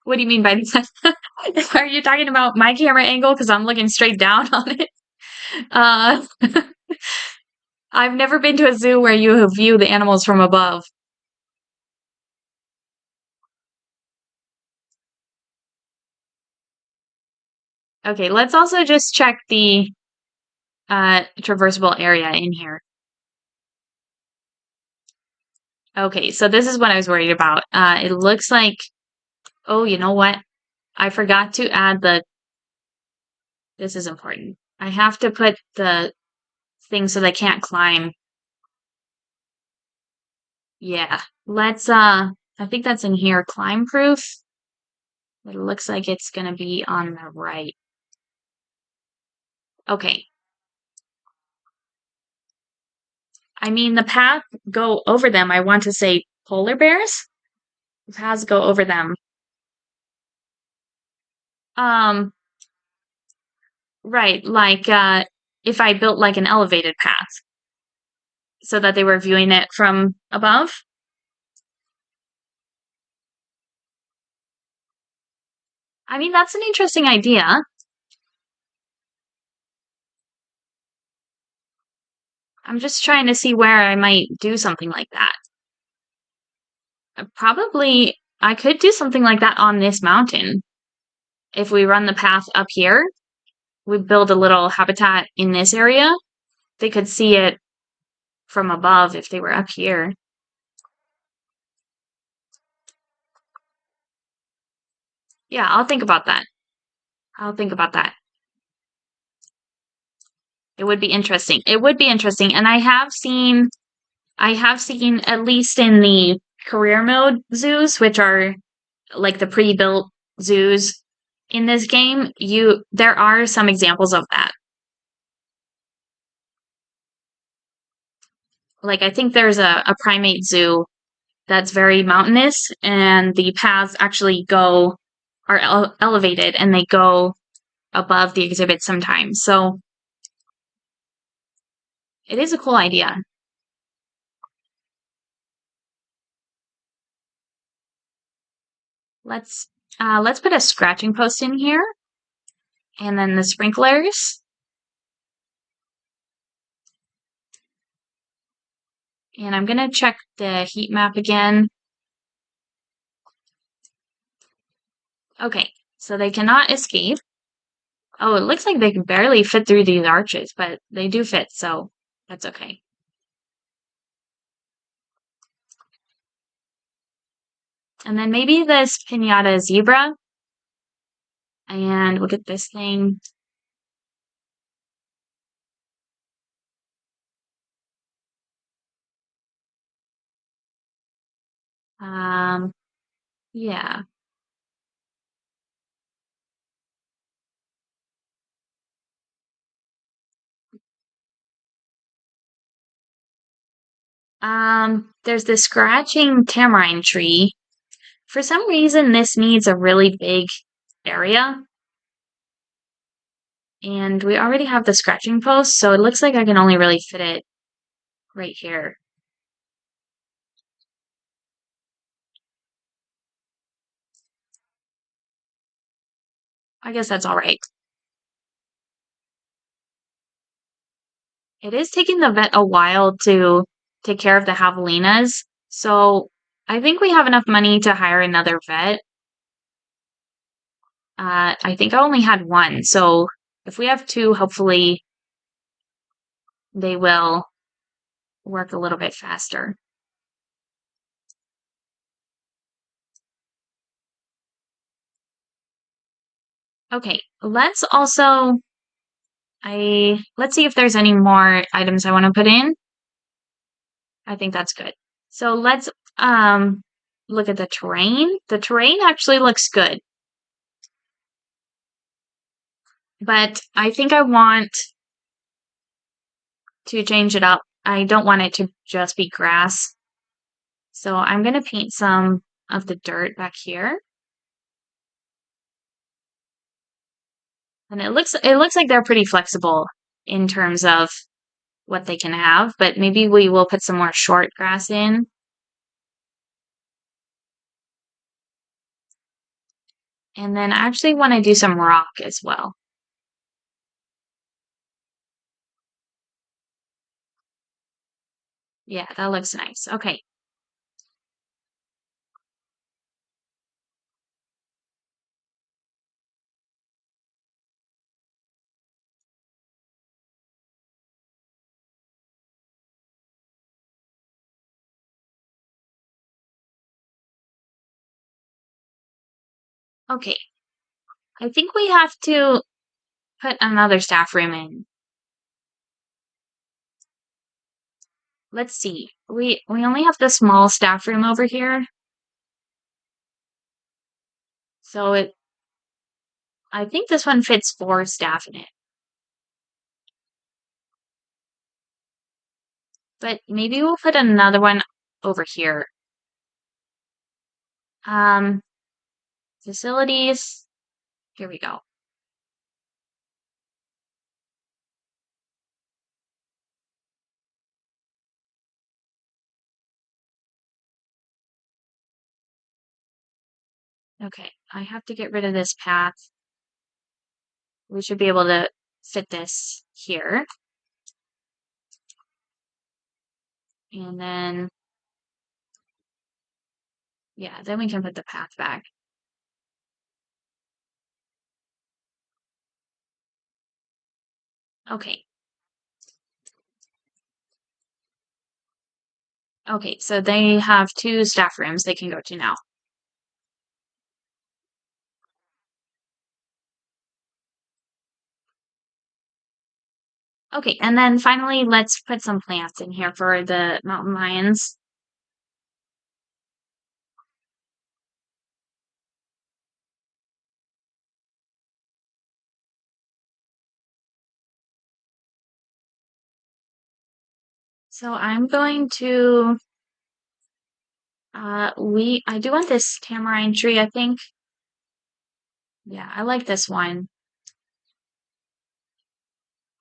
what do you mean by that? Are you talking about my camera angle? Because I'm looking straight down on it. Uh, I've never been to a zoo where you view the animals from above. Okay, let's also just check the traversable area in here. Okay, so this is what I was worried about. It looks like, oh, you know what? I forgot to add this is important. I have to put the thing so they can't climb. Yeah, I think that's in here, climb proof. It looks like it's gonna be on the right. Okay. I mean, the path go over them. I want to say polar bears. The paths go over them. Um, right, like if I built like an elevated path so that they were viewing it from above. I mean, that's an interesting idea. I'm just trying to see where I might do something like that. Probably, I could do something like that on this mountain. If we run the path up here, we build a little habitat in this area. They could see it from above if they were up here. Yeah, I'll think about that. I'll think about that. It would be interesting. It would be interesting. And I have seen at least in the career mode zoos, which are like the pre-built zoos in this game, there are some examples of that. Like I think there's a primate zoo that's very mountainous and the paths actually are elevated and they go above the exhibit sometimes. So it is a cool idea. Let's let's put a scratching post in here and then the sprinklers. And I'm gonna check the heat map again. Okay, so they cannot escape. Oh, it looks like they can barely fit through these arches, but they do fit, so that's okay. And then maybe this pinata zebra. And look at this thing. Um, yeah. There's this scratching tamarind tree. For some reason, this needs a really big area. And we already have the scratching post, so it looks like I can only really fit it right here. I guess that's all right. It is taking the vet a while to take care of the javelinas, so I think we have enough money to hire another vet. I think I only had one, so if we have two, hopefully they will work a little bit faster. Okay, let's see if there's any more items I want to put in. I think that's good. So let's look at the terrain. The terrain actually looks good. But I think I want to change it up. I don't want it to just be grass. So I'm going to paint some of the dirt back here. And it looks like they're pretty flexible in terms of what they can have, but maybe we will put some more short grass in. And then I actually want to do some rock as well. Yeah, that looks nice. Okay. Okay. I think we have to put another staff room in. Let's see. We only have the small staff room over here. So I think this one fits 4 staff in it. But maybe we'll put another one over here. Um, Facilities. Here we go. Okay, I have to get rid of this path. We should be able to fit this here. And then, yeah, then we can put the path back. Okay. Okay, so they have 2 staff rooms they can go to now. Okay, and then finally, let's put some plants in here for the mountain lions. So I'm going to, I do want this tamarind tree, I think. Yeah, I like this one.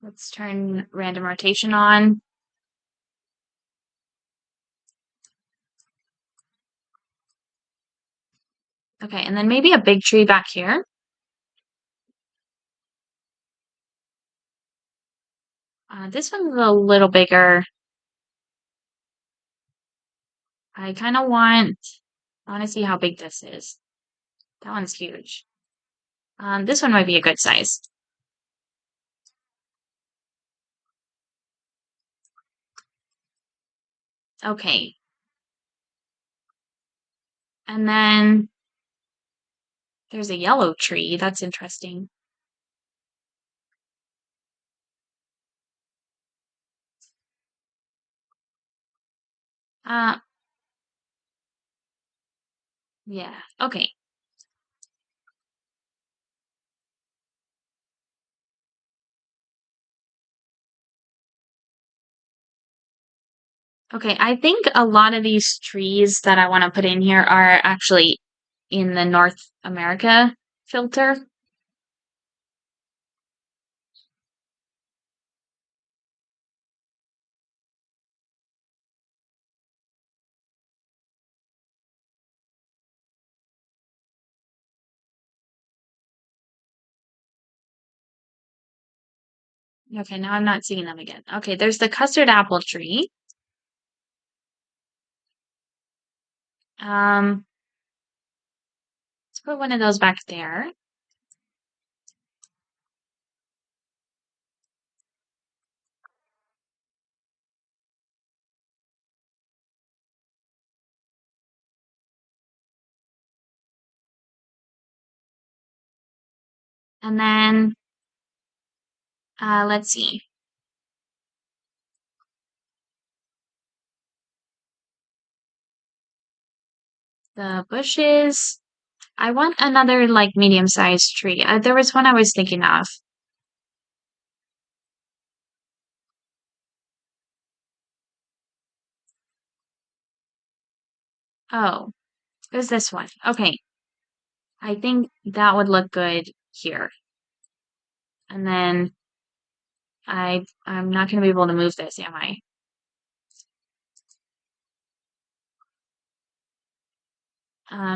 Let's turn random rotation on. Okay, and then maybe a big tree back here. This one's a little bigger. I kind of I want to see how big this is. That one's huge. This one might be a good size. Okay. And then there's a yellow tree. That's interesting. Uh, yeah. Okay. Okay. I think a lot of these trees that I want to put in here are actually in the North America filter. Okay, now I'm not seeing them again. Okay, there's the custard apple tree. Um, let's put one of those back there. And then let's see. The bushes. I want another like medium-sized tree. There was one I was thinking of. Oh, it was this one. Okay, I think that would look good here. And then I'm not going to be able to move this, am I?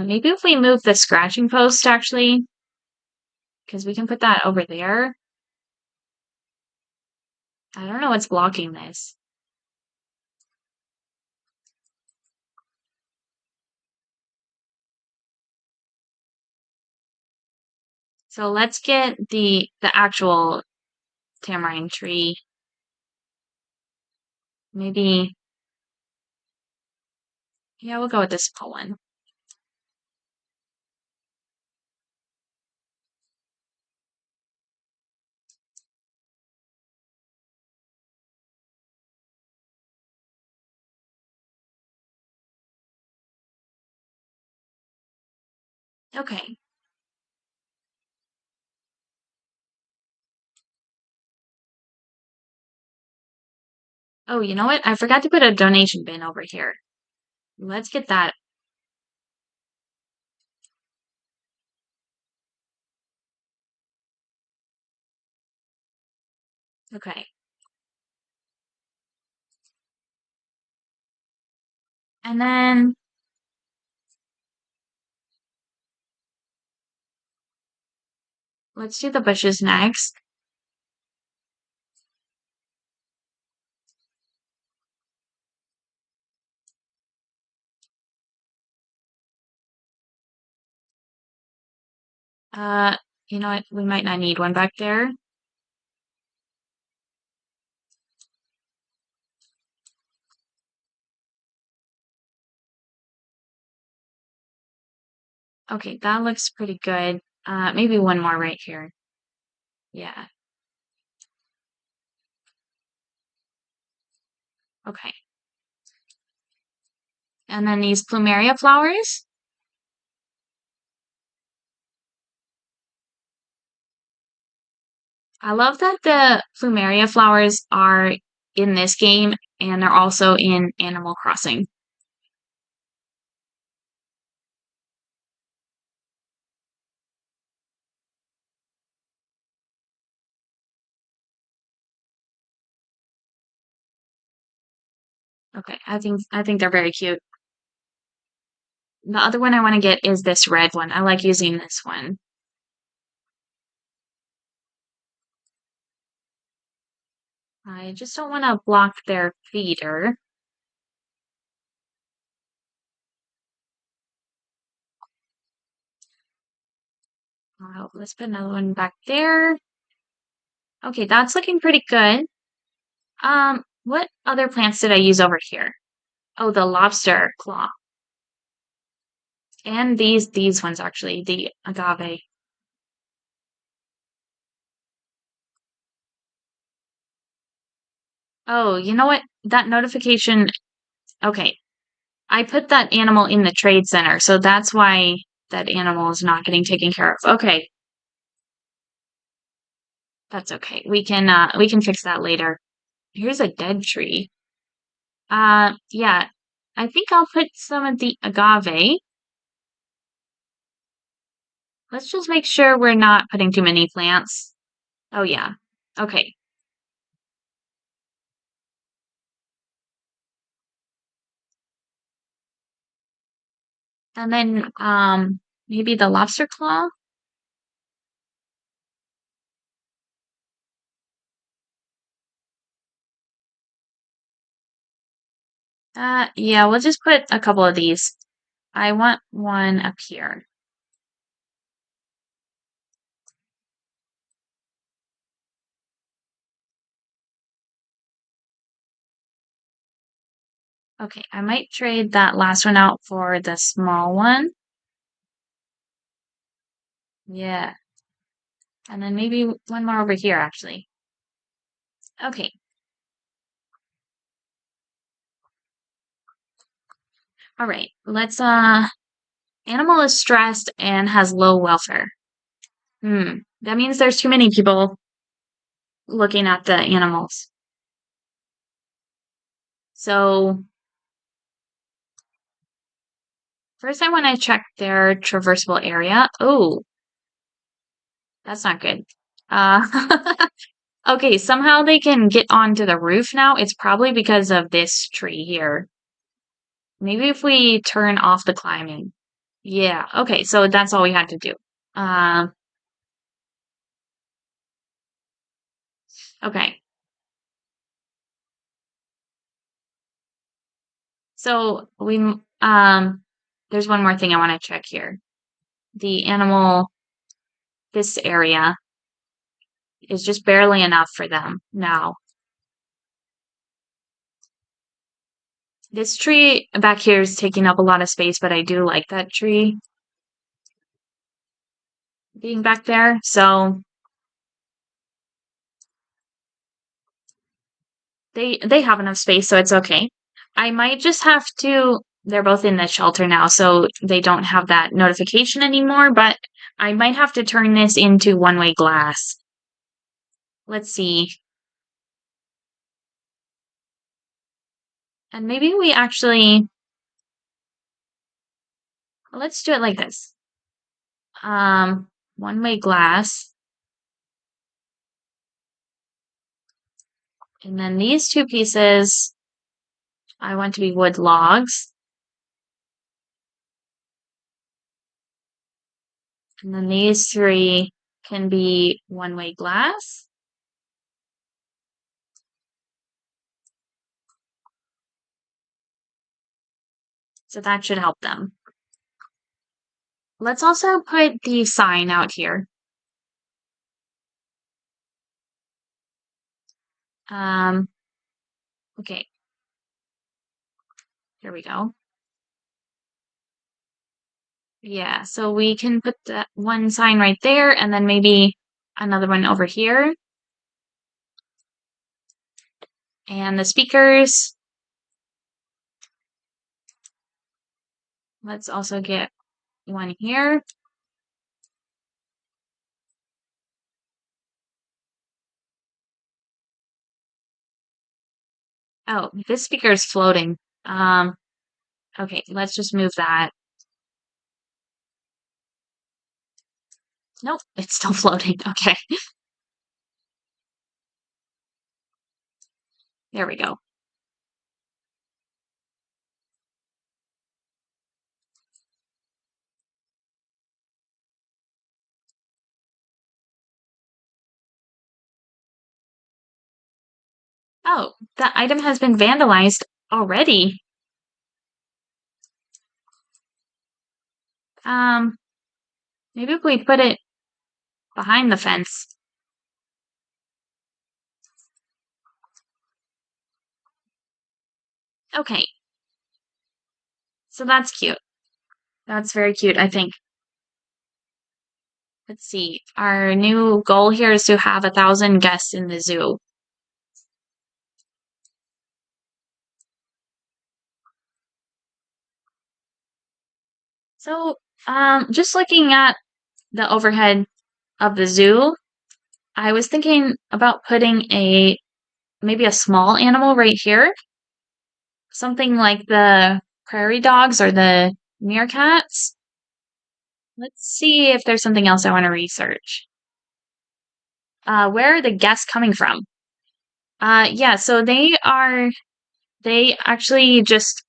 Maybe if we move the scratching post actually, because we can put that over there. I don't know what's blocking this. So let's get the actual tamarind tree. Maybe, yeah, we'll go with this small one. Okay. Oh, you know what? I forgot to put a donation bin over here. Let's get that. Okay. And then let's do the bushes next. Uh, you know what? We might not need one back there. Okay, that looks pretty good. Maybe one more right here. Yeah. Okay. And then these plumeria flowers. I love that the plumeria flowers are in this game and they're also in Animal Crossing. Okay, I think they're very cute. The other one I want to get is this red one. I like using this one. I just don't want to block their feeder. Let's put another one back there. Okay, that's looking pretty good. What other plants did I use over here? Oh, the lobster claw. And these ones actually, the agave. Oh, you know what? That notification, okay. I put that animal in the trade center, so that's why that animal is not getting taken care of. Okay, that's okay. We can fix that later. Here's a dead tree. Yeah. I think I'll put some of the agave. Let's just make sure we're not putting too many plants. Oh yeah. Okay. And then maybe the lobster claw. Yeah, we'll just put a couple of these. I want one up here. Okay, I might trade that last one out for the small one. Yeah. And then maybe one more over here, actually. Okay. All right. Animal is stressed and has low welfare. That means there's too many people looking at the animals. So first I want to check their traversable area. Oh, that's not good. Uh, okay, somehow they can get onto the roof now. It's probably because of this tree here. Maybe if we turn off the climbing. Yeah, okay, so that's all we had to do. Um, okay. So there's one more thing I want to check here. The animal this area is just barely enough for them now. This tree back here is taking up a lot of space, but I do like that tree being back there. So they have enough space, so it's okay. I might just have to, they're both in the shelter now, so they don't have that notification anymore, but I might have to turn this into one-way glass. Let's see. And maybe we actually, let's do it like this. One-way glass. And then these two pieces, I want to be wood logs. And then these three can be one-way glass. So that should help them. Let's also put the sign out here. Okay. Here we go. Yeah, so we can put that one sign right there and then maybe another one over here. And the speakers. Let's also get one here. Oh, this speaker is floating. Okay, let's just move that. Nope, it's still floating. Okay. There we go. Oh, the item has been vandalized already. Maybe if we put it behind the fence. Okay. So that's cute. That's very cute, I think. Let's see. Our new goal here is to have 1,000 guests in the zoo. So, just looking at the overhead of the zoo, I was thinking about putting maybe a small animal right here. Something like the prairie dogs or the meerkats. Let's see if there's something else I want to research. Where are the guests coming from? Yeah, so they actually just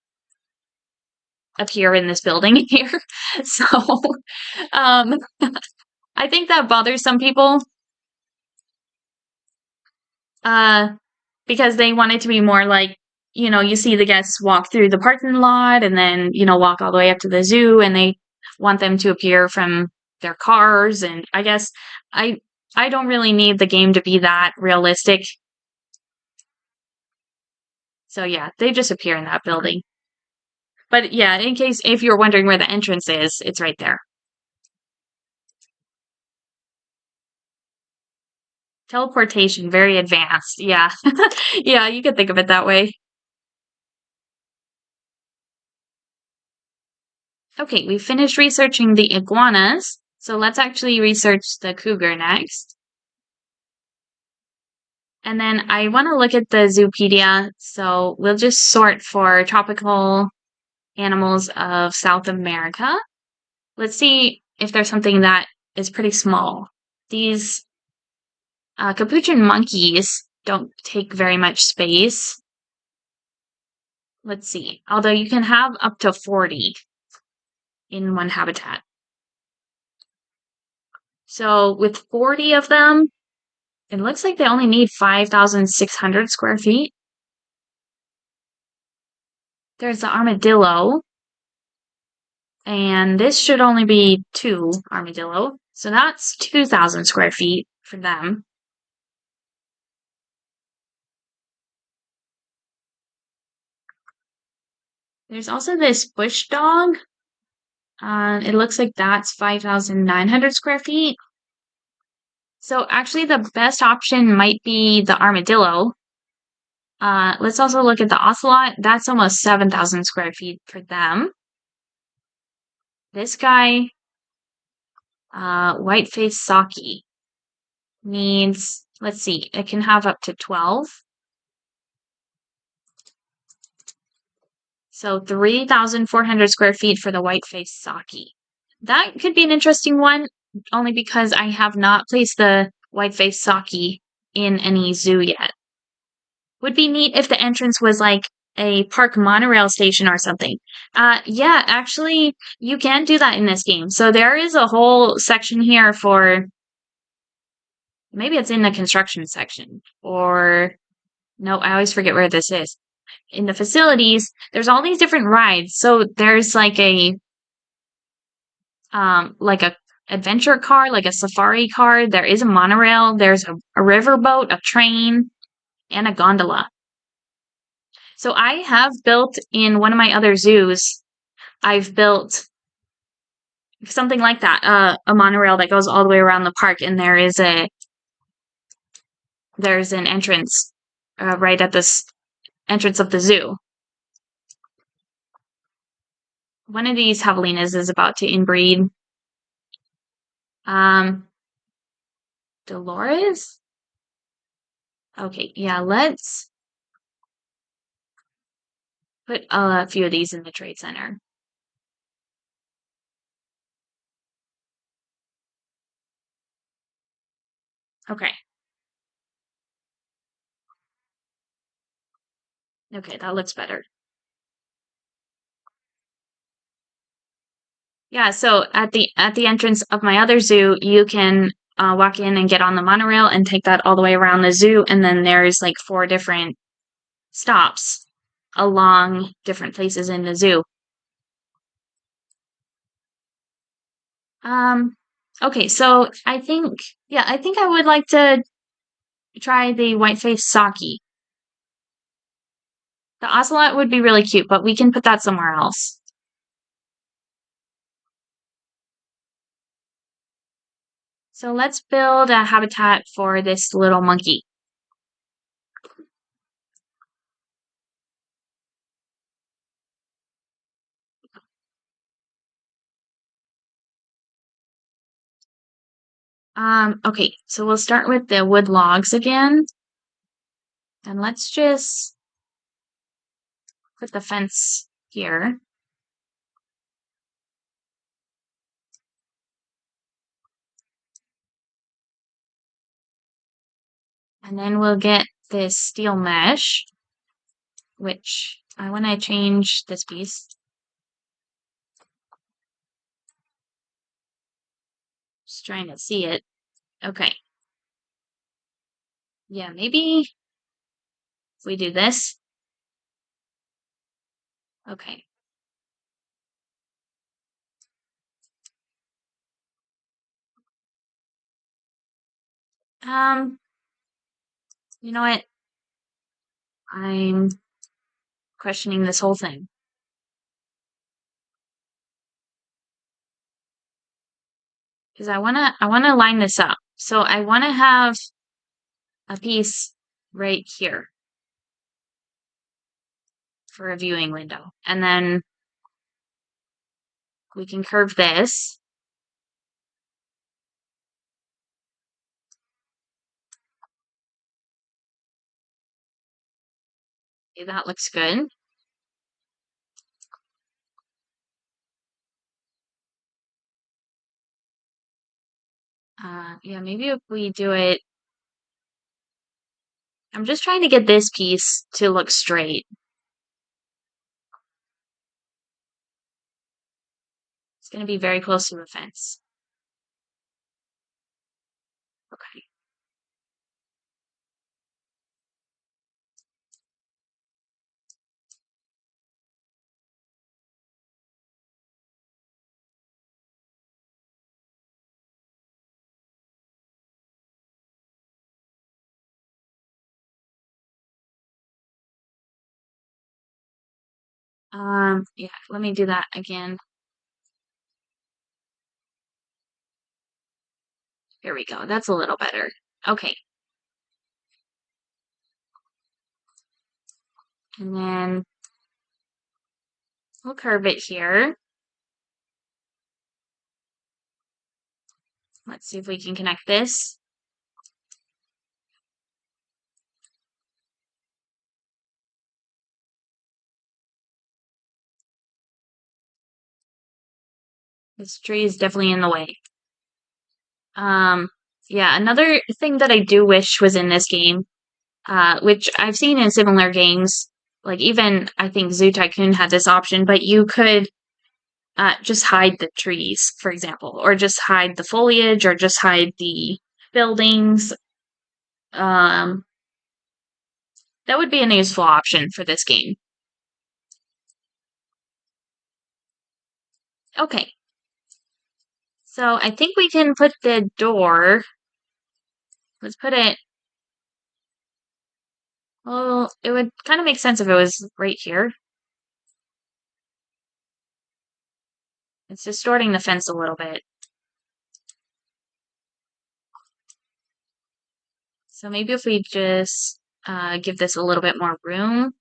appear in this building here. So, um, I think that bothers some people, uh, because they want it to be more like, you see the guests walk through the parking lot and then, walk all the way up to the zoo, and they want them to appear from their cars. And I guess I I don't really need the game to be that realistic. So yeah, they just appear in that building. But yeah, in case if you're wondering where the entrance is, it's right there. Teleportation, very advanced. Yeah. Yeah, you could think of it that way. Okay, we finished researching the iguanas. So let's actually research the cougar next. And then I want to look at the Zoopedia. So we'll just sort for tropical animals of South America. Let's see if there's something that is pretty small. These capuchin monkeys don't take very much space. Let's see. Although you can have up to 40 in one habitat. So with 40 of them, it looks like they only need 5,600 square feet. There's the armadillo. And this should only be 2 armadillo. So that's 2,000 square feet for them. There's also this bush dog. It looks like that's 5,900 square feet. So actually the best option might be the armadillo. Let's also look at the ocelot. That's almost 7,000 square feet for them. This guy, white-faced saki, needs, let's see, it can have up to 12. So 3,400 square feet for the white-faced saki. That could be an interesting one, only because I have not placed the white-faced saki in any zoo yet. Would be neat if the entrance was like a park monorail station or something. Yeah, actually, you can do that in this game. So there is a whole section here for, maybe it's in the construction section, or no, I always forget where this is. In the facilities, there's all these different rides. So there's like a adventure car, like a safari car. There is a monorail. There's a riverboat, a train, and a gondola. So I have built in one of my other zoos, I've built something like that, a monorail that goes all the way around the park, and there's an entrance right at this entrance of the zoo. One of these javelinas is about to inbreed. Dolores? Okay, yeah, let's put a few of these in the trade center. Okay. Okay, that looks better. Yeah, so at the entrance of my other zoo, you can walk in and get on the monorail and take that all the way around the zoo, and then there's like 4 different stops along different places in the zoo. Um, okay, so I think I would like to try the white-faced saki. The ocelot would be really cute, but we can put that somewhere else. So let's build a habitat for this little monkey. Okay, so we'll start with the wood logs again. And let's just put the fence here. And then we'll get this steel mesh, which I want to change this piece. Just trying to see it. Okay. Yeah, maybe if we do this. Okay. Um, you know what? I'm questioning this whole thing. Because I wanna line this up. So I wanna have a piece right here for a viewing window. And then we can curve this. Okay, that looks good. Yeah, maybe if we do it, I'm just trying to get this piece to look straight. It's gonna be very close to the fence. Okay. Yeah, let me do that again. Here we go. That's a little better. Okay. And then we'll curve it here. Let's see if we can connect this. This tree is definitely in the way. Yeah, another thing that I do wish was in this game, which I've seen in similar games, like even I think Zoo Tycoon had this option, but you could just hide the trees, for example, or just hide the foliage, or just hide the buildings. Um, that would be a useful option for this game. Okay, so I think we can put the door. Let's put it. Well, it would kind of make sense if it was right here. It's distorting the fence a little bit. So maybe if we just give this a little bit more room.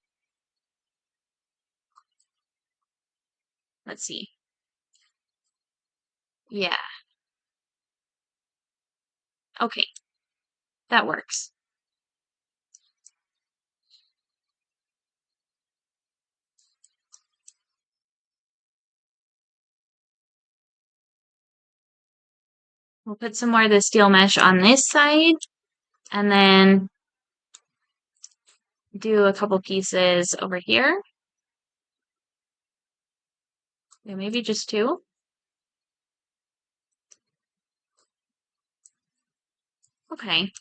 Let's see. Yeah. Okay. That works. We'll put some more of the steel mesh on this side, and then do a couple pieces over here. Yeah, maybe just two. Okay.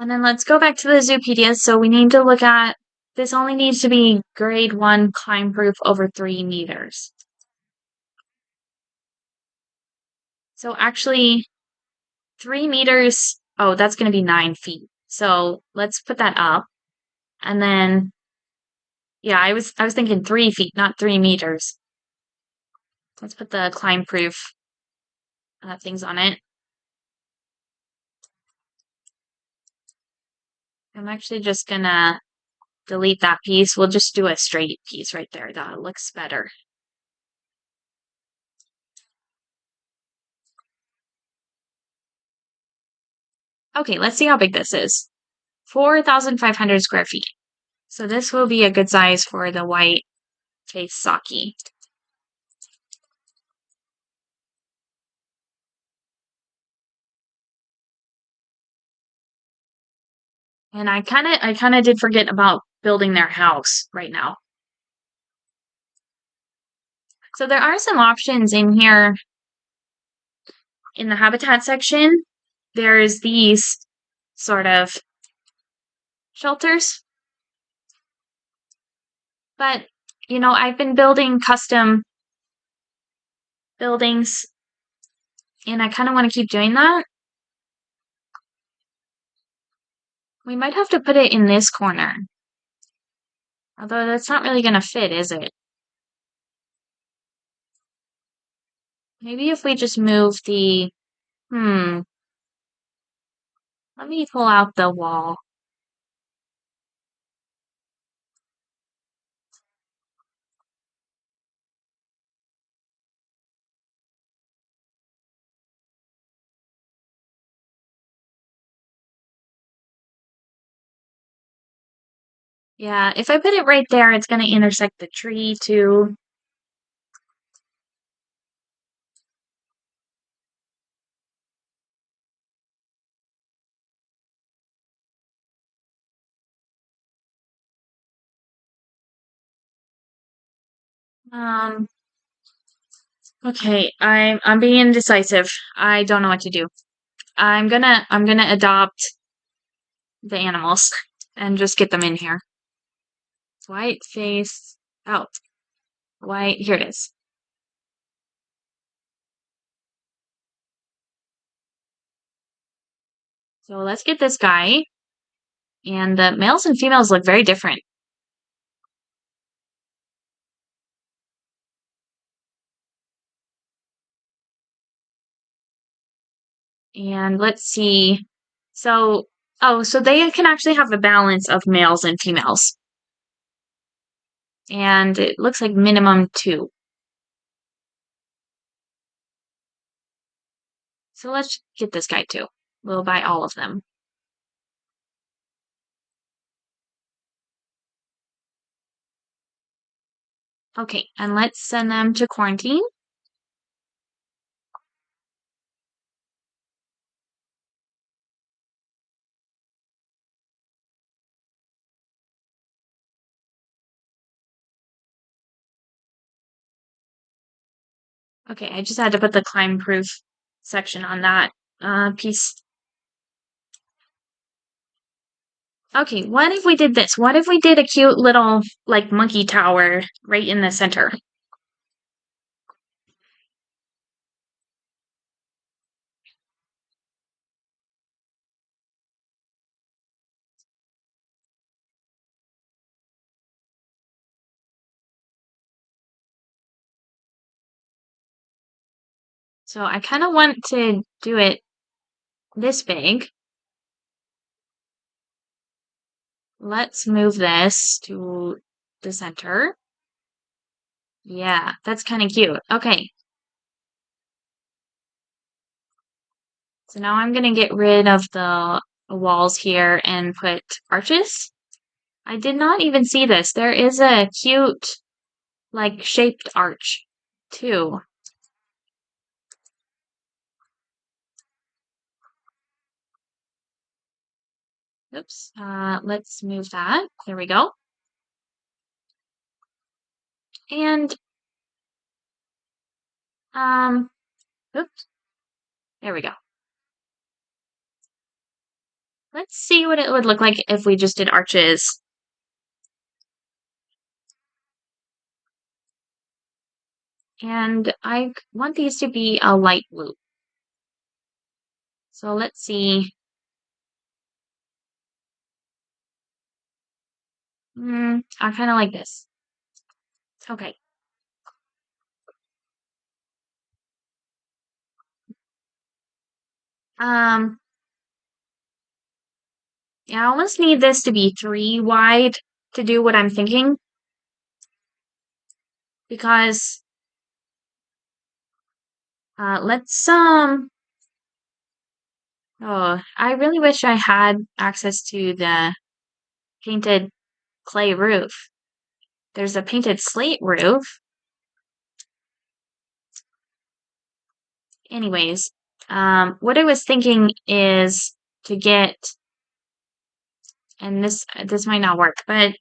And then let's go back to the Zoopedia. So we need to look at, this only needs to be grade 1 climb proof over 3 meters. So actually 3 meters, oh, that's going to be 9 feet. So let's put that up. And then, yeah, I was thinking 3 feet, not 3 meters. Let's put the climb proof things on it. I'm actually just gonna delete that piece. We'll just do a straight piece right there. That looks better. Okay, let's see how big this is. 4,500 square feet. So this will be a good size for the white face sake. And I kind of did forget about building their house right now. So there are some options in here in the habitat section. There's these sort of shelters. But, you know, I've been building custom buildings and I kind of want to keep doing that. We might have to put it in this corner. Although that's not really going to fit, is it? Maybe if we just move the... Let me pull out the wall. Yeah, if I put it right there, it's going to intersect the tree too. Um, okay, I'm being indecisive. I don't know what to do. I'm gonna adopt the animals and just get them in here. White face out. White, here it is. So let's get this guy. And the males and females look very different. And let's see. So, oh, so they can actually have a balance of males and females. And it looks like minimum 2. So let's get this guy too. We'll buy all of them. Okay, and let's send them to quarantine. Okay, I just had to put the climb proof section on that piece. Okay, what if we did this? What if we did a cute little, like, monkey tower right in the center? So I kind of want to do it this big. Let's move this to the center. Yeah, that's kind of cute. Okay, so now I'm gonna get rid of the walls here and put arches. I did not even see this. There is a cute, like, shaped arch, too. Oops. Let's move that. There we go. And, um, oops. There we go. Let's see what it would look like if we just did arches. And I want these to be a light blue. So let's see. I kind of like this. Okay. Um, yeah, I almost need this to be 3 wide to do what I'm thinking because let's oh, I really wish I had access to the painted clay roof. There's a painted slate roof. Anyways, what I was thinking is to get, and this might not work, but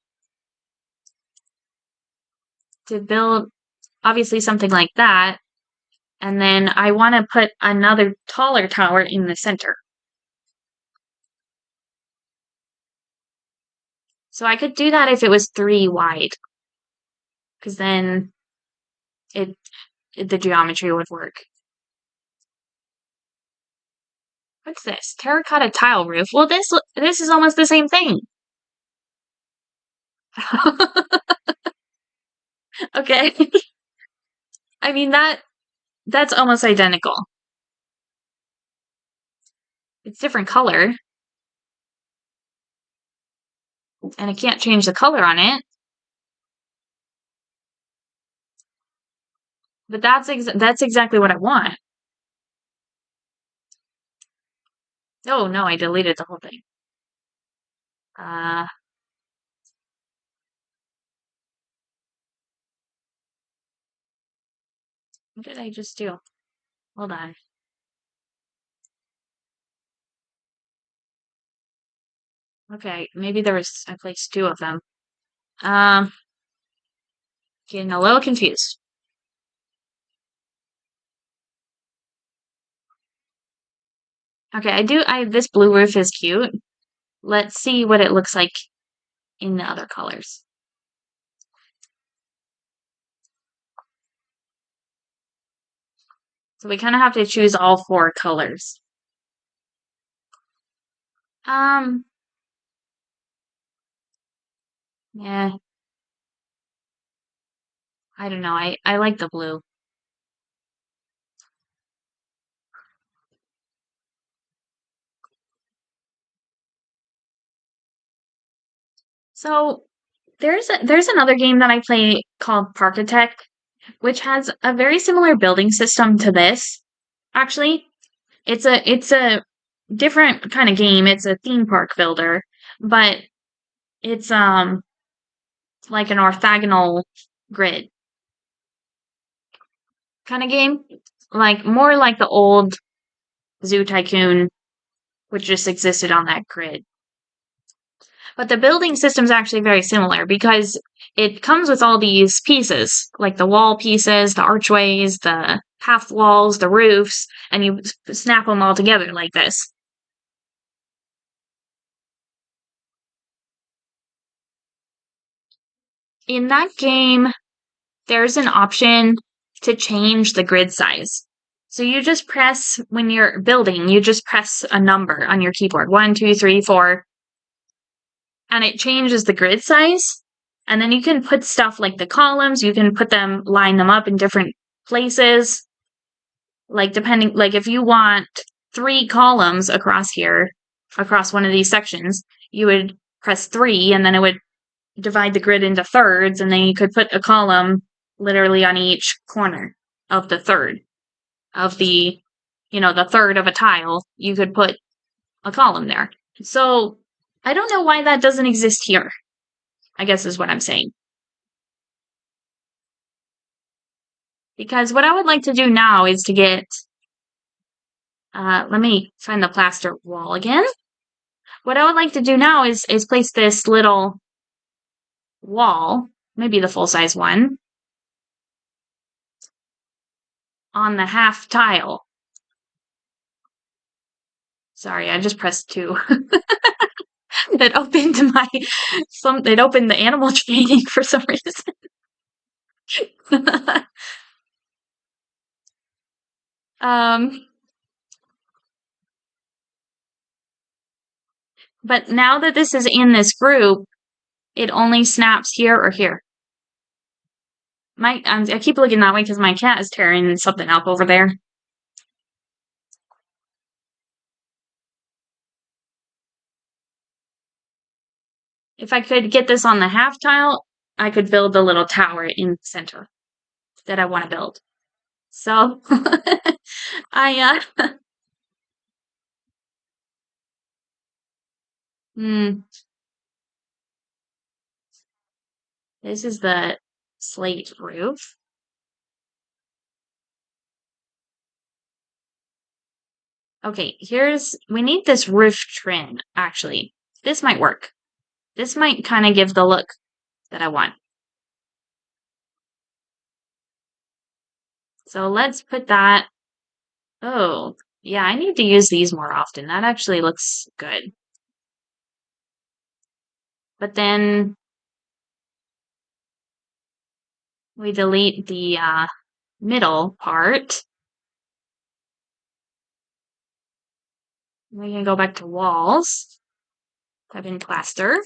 to build obviously something like that, and then I want to put another taller tower in the center. So I could do that if it was 3 wide, because then it the geometry would work. What's this? Terracotta tile roof. Well, this is almost the same thing. Okay. I mean that's almost identical. It's different color, and I can't change the color on it. But that's exactly what I want. Oh no, I deleted the whole thing. Uh, what did I just do? Hold on. Okay, maybe I placed 2 of them. Um, getting a little confused. Okay, this blue roof is cute. Let's see what it looks like in the other colors. So we kind of have to choose all 4 colors. Um, yeah, I don't know. I like the blue. So there's another game that I play called Parkitect, which has a very similar building system to this. Actually, it's a different kind of game. It's a theme park builder, but it's like an orthogonal grid kind of game. Like more like the old Zoo Tycoon, which just existed on that grid. But the building system's actually very similar because it comes with all these pieces, like the wall pieces, the archways, the half walls, the roofs, and you snap them all together like this. In that game, there's an option to change the grid size. So you just press, when you're building, you just press a number on your keyboard, 1, 2, 3, 4, and it changes the grid size. And then you can put stuff like the columns, you can put them, line them up in different places. Like depending, like if you want 3 columns across here, across one of these sections, you would press 3 and then it would divide the grid into thirds, and then you could put a column literally on each corner of the third of the third of a tile. You could put a column there. So I don't know why that doesn't exist here, I guess is what I'm saying. Because what I would like to do now is to get, let me find the plaster wall again. What I would like to do now is place this little wall, maybe the full size one, on the half tile. Sorry, I just pressed 2. It opened it opened the animal training for some reason. um, but now that this is in this group, it only snaps here or here. I keep looking that way because my cat is tearing something up over there. If I could get this on the half tile, I could build the little tower in the center that I want to build. So I hmm, this is the slate roof. Okay, we need this roof trim, actually. This might work. This might kind of give the look that I want. So let's put that. Oh, yeah, I need to use these more often. That actually looks good. But then we delete the middle part. We can go back to walls. Type in plaster.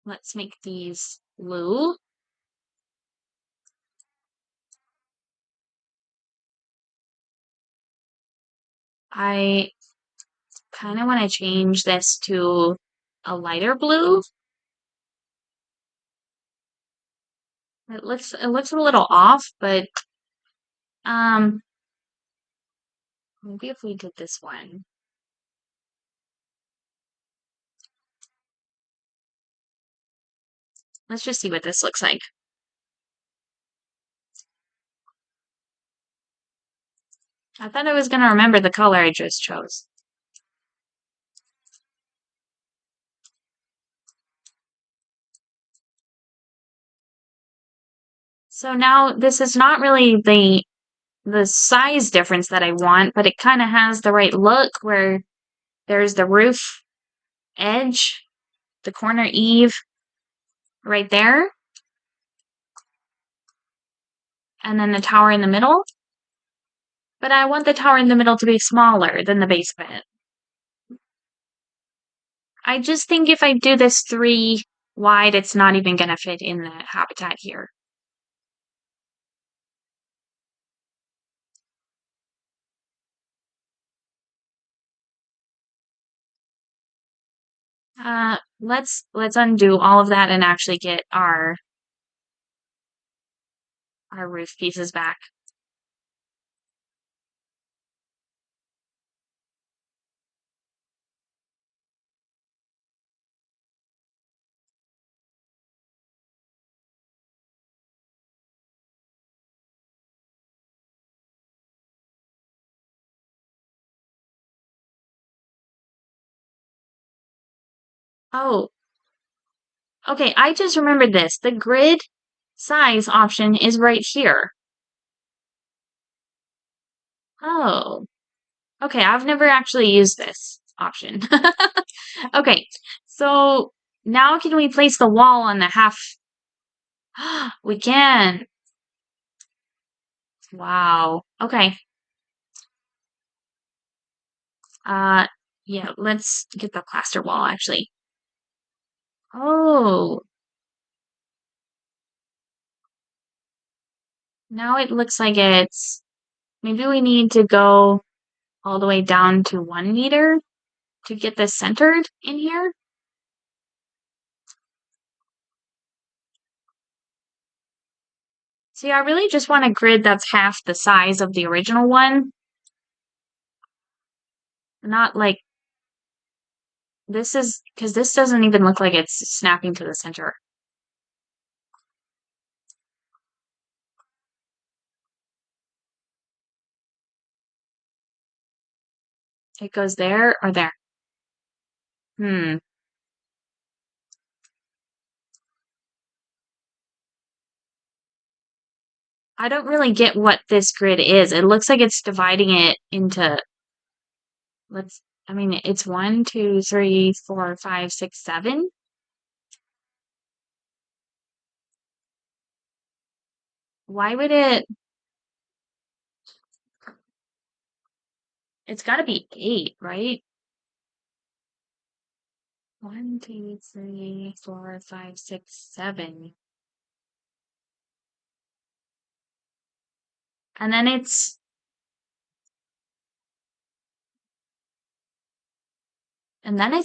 Let's make these blue. I kind of want to change this to a lighter blue. It looks a little off, but maybe if we did this one. Let's just see what this looks like. I thought I was going to remember the color I just chose. So now this is not really the size difference that I want, but it kind of has the right look where there's the roof edge, the corner eave, right there, and then the tower in the middle. But I want the tower in the middle to be smaller than the base of it. I just think if I do this 3 wide, it's not even going to fit in the habitat here. Let's undo all of that and actually get our roof pieces back. Oh, okay, I just remembered this. The grid size option is right here. Oh, okay, I've never actually used this option. Okay, so now can we place the wall on the half? We can. Wow. Okay. Uh, yeah, let's get the plaster wall actually. Oh, now it looks like maybe we need to go all the way down to 1 meter to get this centered in here. See, I really just want a grid that's half the size of the original one. Not like because this doesn't even look like it's snapping to the center. It goes there or there. Hmm. I don't really get what this grid is. It looks like it's dividing it into, I mean, it's 1, 2, 3, 4, 5, 6, 7. Why would it's got to be 8, right? 1, 2, 3, 4, 5, 6, 7. And then it's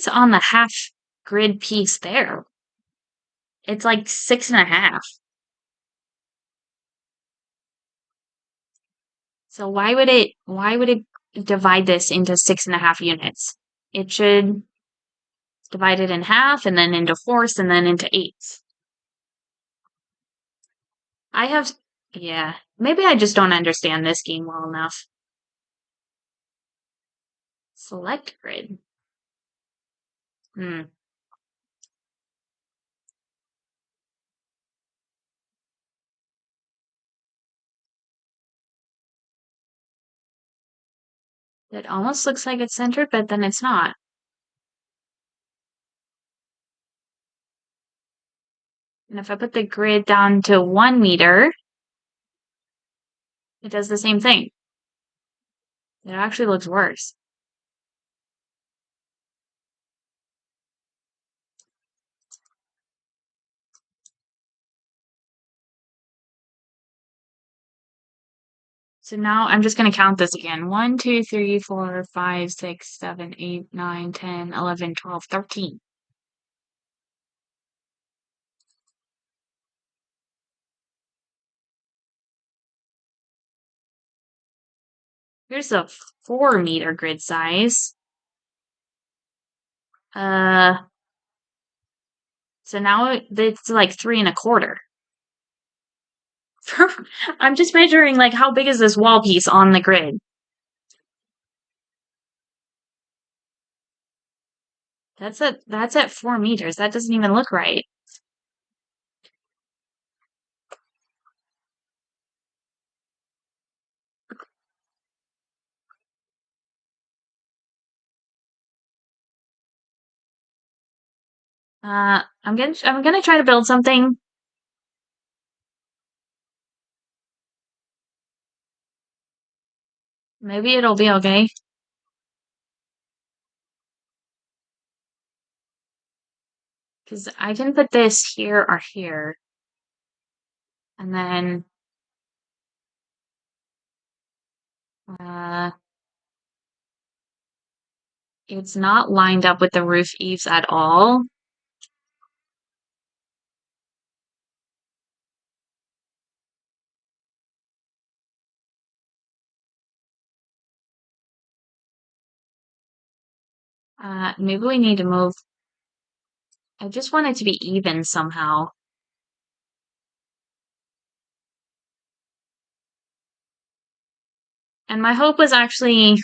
on the half grid piece there. It's like 6.5. So why would it divide this into 6.5 units? It should divide it in half and then into fourths and then into eighths. I have, yeah, maybe I just don't understand this game well enough. Select grid. Hmm. It almost looks like it's centered, but then it's not. And if I put the grid down to 1 meter, it does the same thing. It actually looks worse. So now I'm just going to count this again. 1, 2, 3, 4, 5, 6, 7, 8, 9, 10, 11, 12, 13. Here's the 4 meter grid size. Uh, so now it's like 3.25. I'm just measuring like how big is this wall piece on the grid? That's at 4 meters. That doesn't even look right. I'm gonna try to build something. Maybe it'll be okay. Because I can put this here or here. And then uh it's not lined up with the roof eaves at all. Maybe we need to move. I just want it to be even somehow. And my hope was actually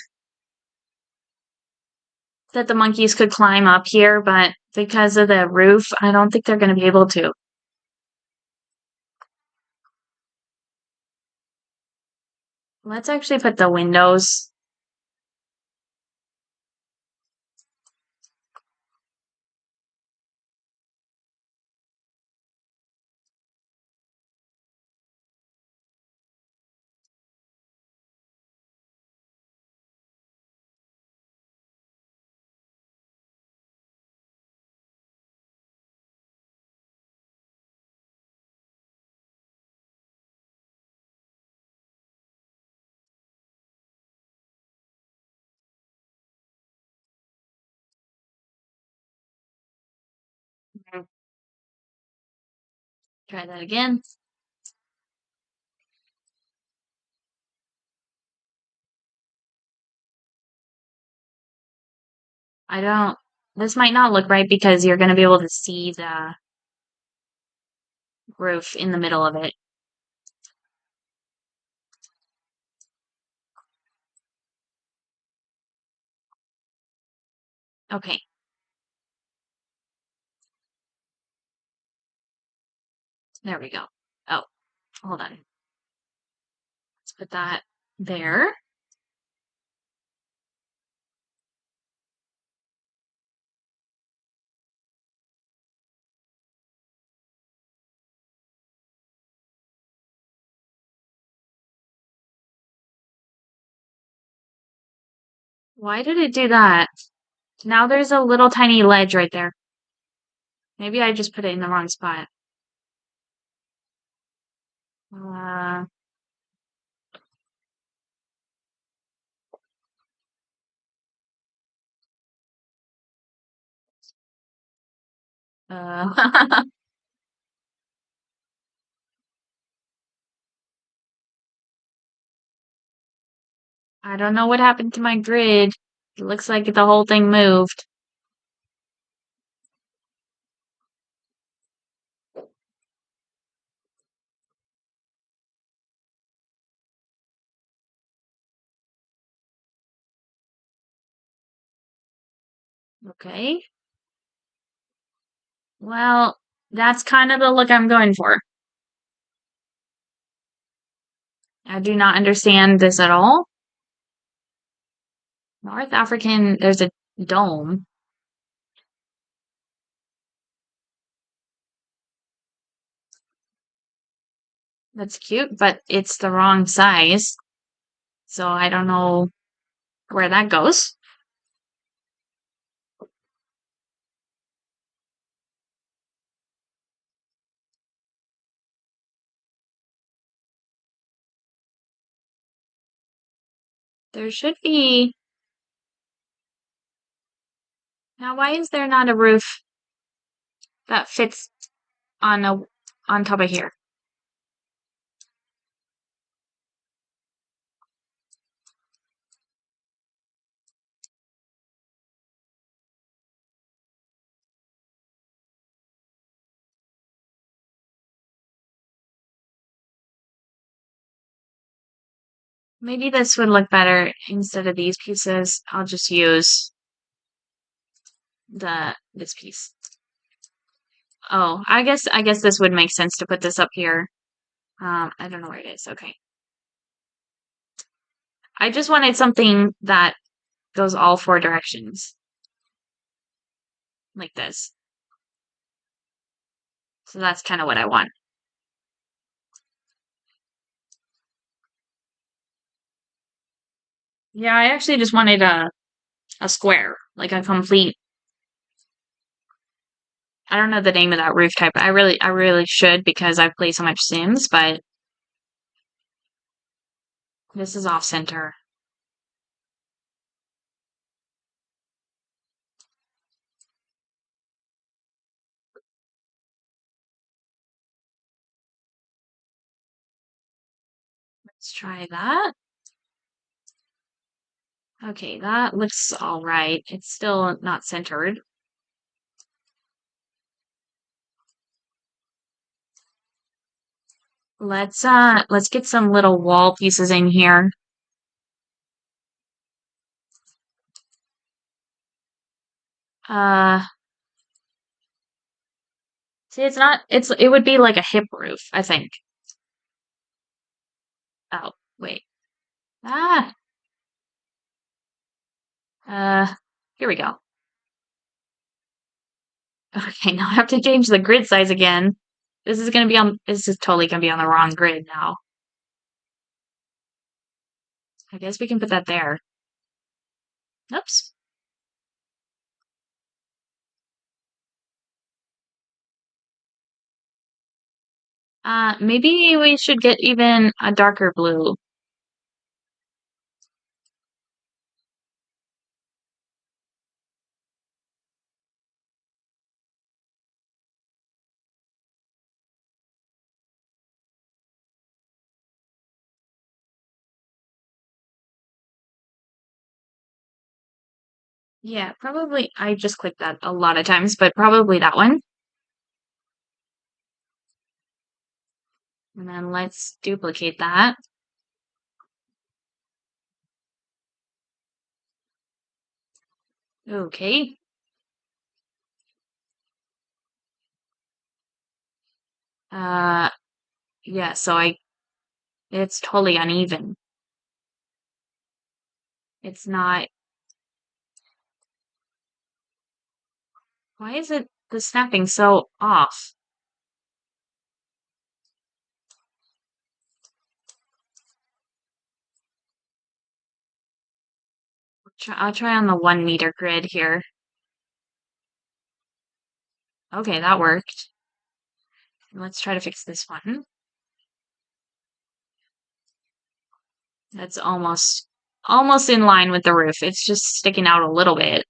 that the monkeys could climb up here, but because of the roof, I don't think they're going to be able to. Let's actually put the windows. Try that again. I don't. This might not look right because you're going to be able to see the roof in the middle of it. Okay, there we go. Oh, hold on. Let's put that there. Why did it do that? Now there's a little tiny ledge right there. Maybe I just put it in the wrong spot. Uh, uh, I don't know what happened to my grid. It looks like the whole thing moved. Okay. Well, that's kind of the look I'm going for. I do not understand this at all. North African, there's a dome. That's cute, but it's the wrong size. So I don't know where that goes. There should be. Now, why is there not a roof that fits on a on top of here? Maybe this would look better instead of these pieces. I'll just use this piece. Oh, I guess this would make sense to put this up here. I don't know where it is. Okay. I just wanted something that goes all four directions. Like this. So that's kind of what I want. Yeah, I actually just wanted a square, like a complete. I don't know the name of that roof type. I really should because I've played so much Sims, but this is off center. Let's try that. Okay, that looks all right. It's still not centered. Let's get some little wall pieces in here. Uh, See, it's not, it would be like a hip roof, I think. Oh, wait. Ah, uh, here we go. Okay, now I have to change the grid size again. This is totally gonna be on the wrong grid now. I guess we can put that there. Oops. Maybe we should get even a darker blue. Yeah, probably, I just clicked that a lot of times, but probably that one. And then let's duplicate that. Okay. Uh, yeah, it's totally uneven. It's not, why is the snapping so off? I'll try on the 1 meter grid here. Okay, that worked. Let's try to fix this one. That's almost in line with the roof. It's just sticking out a little bit.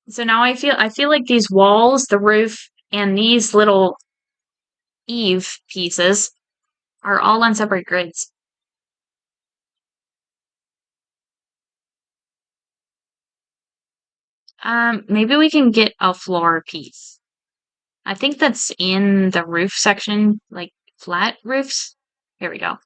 So now I feel like these walls, the roof, and these little eave pieces are all on separate grids. Maybe we can get a floor piece. I think that's in the roof section, like flat roofs. Here we go.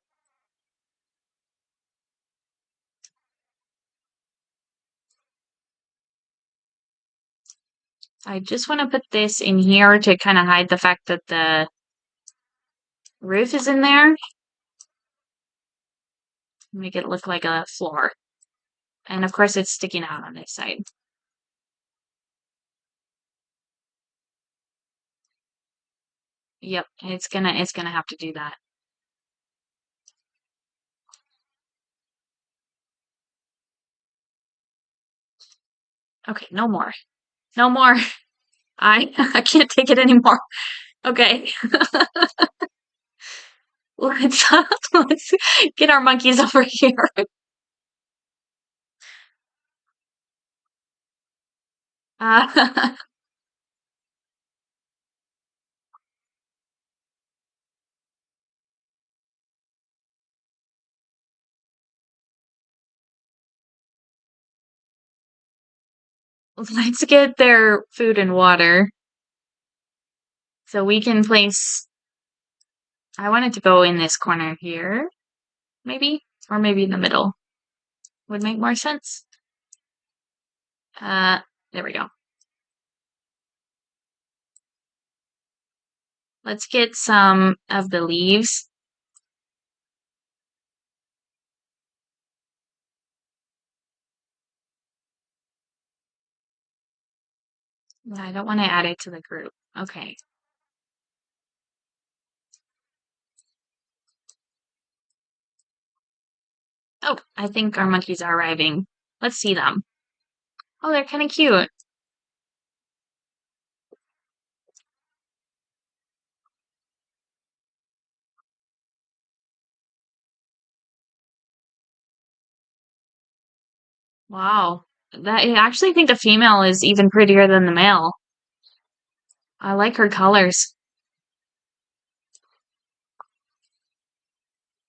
I just want to put this in here to kind of hide the fact that the roof is in there. Make it look like a floor. And of course it's sticking out on this side. Yep, it's gonna have to do that. Okay, no more. No more. I can't take it anymore. Okay. Let's let's get our monkeys over here. Uh, let's get their food and water so we can place. I wanted to go in this corner here, maybe, or maybe in the middle would make more sense. Uh, there we go. Let's get some of the leaves. I don't want to add it to the group. Okay. Oh, I think our monkeys are arriving. Let's see them. Oh, they're kind of cute. Wow. I actually think the female is even prettier than the male. I like her colors.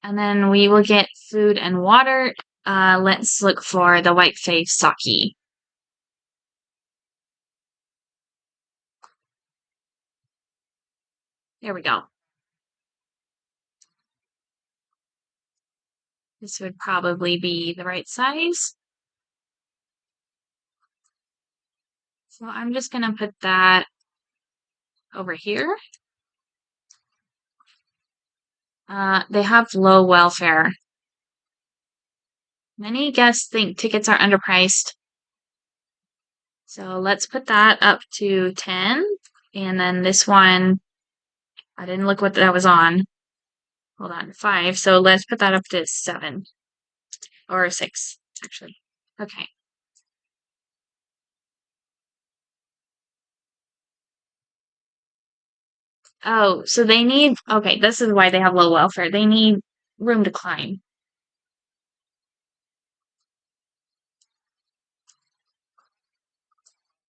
And then we will get food and water. Let's look for the white face sake. There we go. This would probably be the right size. So I'm just gonna put that over here. They have low welfare. Many guests think tickets are underpriced. So let's put that up to 10. And then this one, I didn't look what that was on. Hold on, 5. So let's put that up to 7 or 6, actually. Okay. Oh, so they need, okay, this is why they have low welfare. They need room to climb,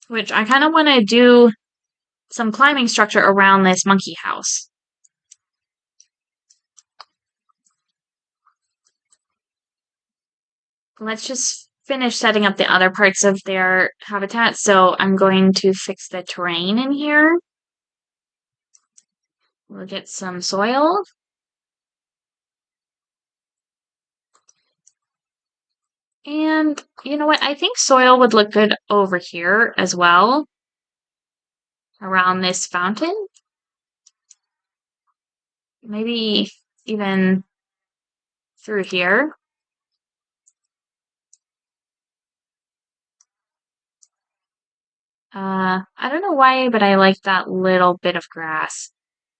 which I kind of want to do some climbing structure around this monkey house. Let's just finish setting up the other parts of their habitat. So I'm going to fix the terrain in here. We'll get some soil. And you know what? I think soil would look good over here as well, around this fountain. Maybe even through here. I don't know why, but I like that little bit of grass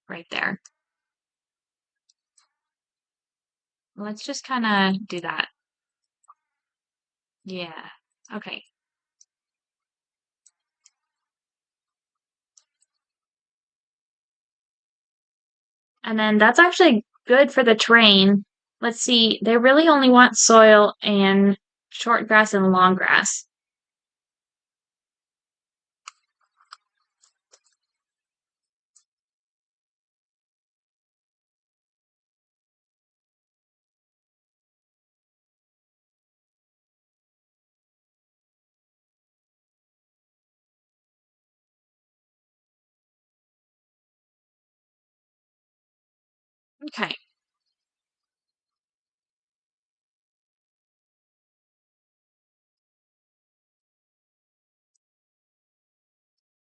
right there. Let's just kind of do that. Yeah. Okay. And then that's actually good for the terrain. Let's see, they really only want soil and short grass and long grass. Okay.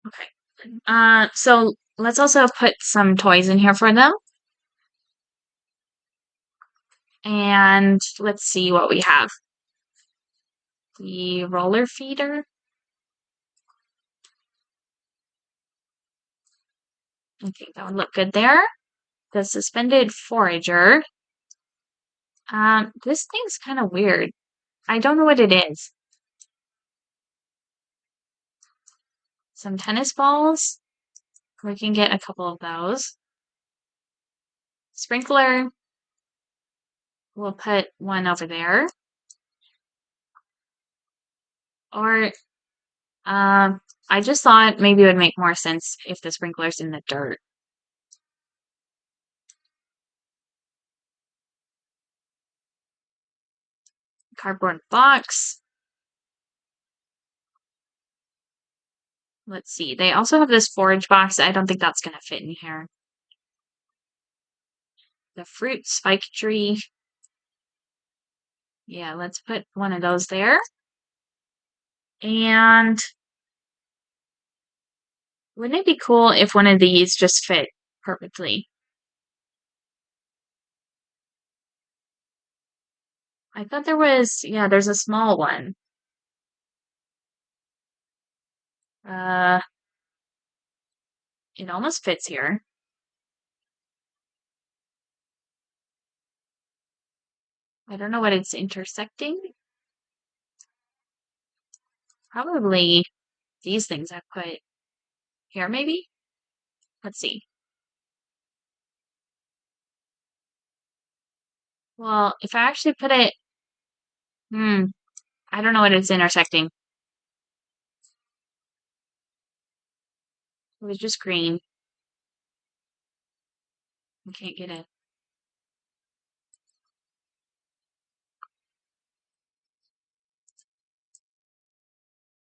Okay. So let's also put some toys in here for them. And let's see what we have. The roller feeder. I think that would look good there. The suspended forager. This thing's kind of weird. I don't know what it is. Some tennis balls. We can get a couple of those. Sprinkler. We'll put one over there. Or, I just thought maybe it would make more sense if the sprinkler's in the dirt. Cardboard box. Let's see. They also have this forage box. I don't think that's going to fit in here. The fruit spike tree. Yeah, let's put one of those there. And wouldn't it be cool if one of these just fit perfectly? I thought there was, yeah, there's a small one. Uh, It almost fits here. I don't know what it's intersecting. Probably these things I put here, maybe? Let's see. Well, if I actually put it, hmm, I don't know what it's intersecting. It was just green. I can't get it.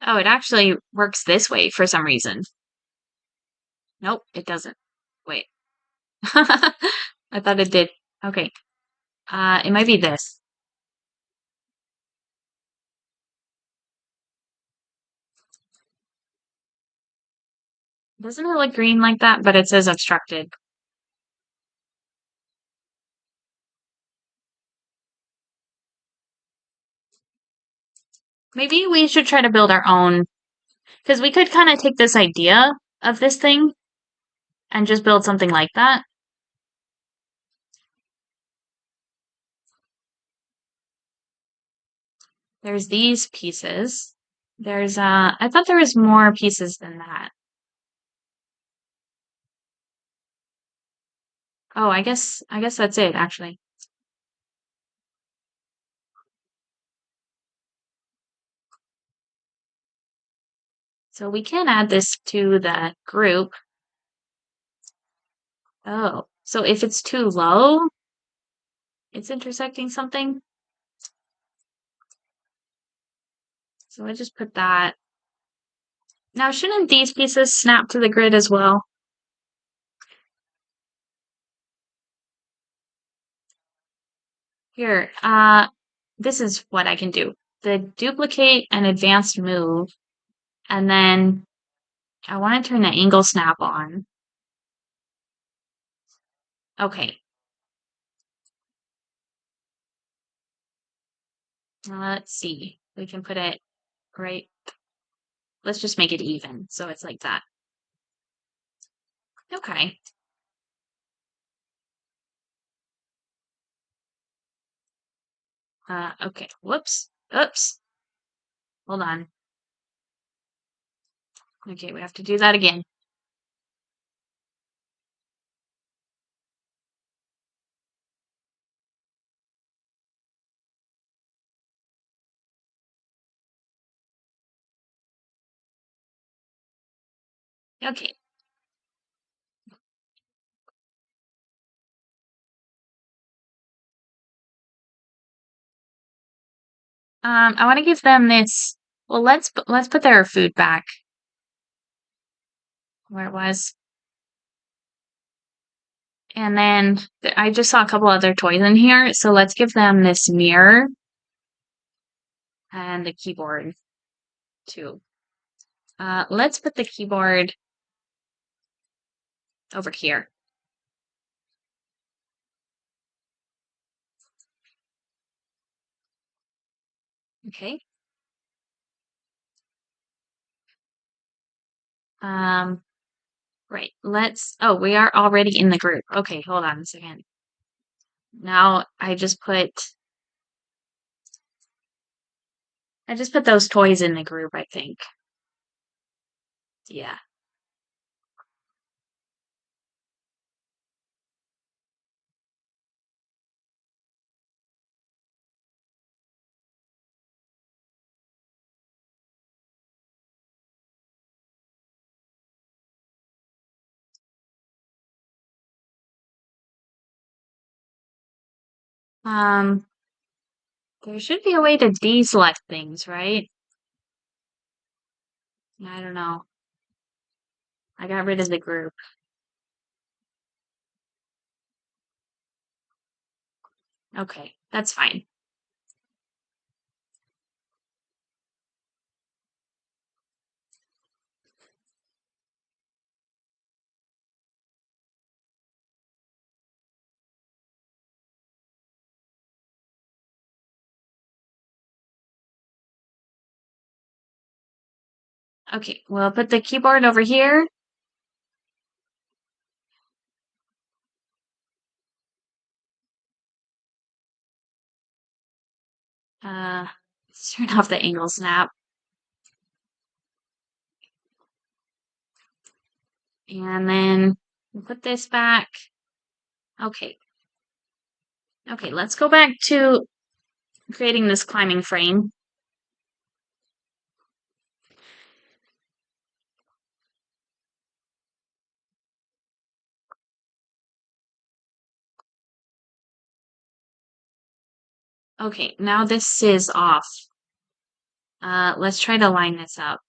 Oh, it actually works this way for some reason. Nope, it doesn't. Wait. I thought it did. Okay. It might be this. Doesn't it look green like that? But it says obstructed. Maybe we should try to build our own, because we could kind of take this idea of this thing and just build something like that. There's these pieces. There's I thought there was more pieces than that. Oh, I guess that's it actually. So we can add this to the group. Oh, so if it's too low, it's intersecting something. So I just put that. Now, shouldn't these pieces snap to the grid as well? Here, this is what I can do. The duplicate and advanced move, and then I want to turn the angle snap on. Okay, let's see. We can put it right. Let's just make it even, so it's like that. Okay. Okay. Whoops. Oops. Hold on. Okay, we have to do that again. Okay. I want to give them this. Well, let's put their food back where it was. And then I just saw a couple other toys in here, so let's give them this mirror and the keyboard too. Let's put the keyboard over here. Okay. Um, right. Oh, we are already in the group. Okay, hold on a second. Now I just put those toys in the group, I think. Yeah. Um, there should be a way to deselect things, right? I don't know. I got rid of the group. Okay, that's fine. Okay, we'll put the keyboard over here. Uh, let's turn off the angle snap. And then we'll put this back. Okay. Okay, let's go back to creating this climbing frame. Okay, now this is off. Let's try to line this up.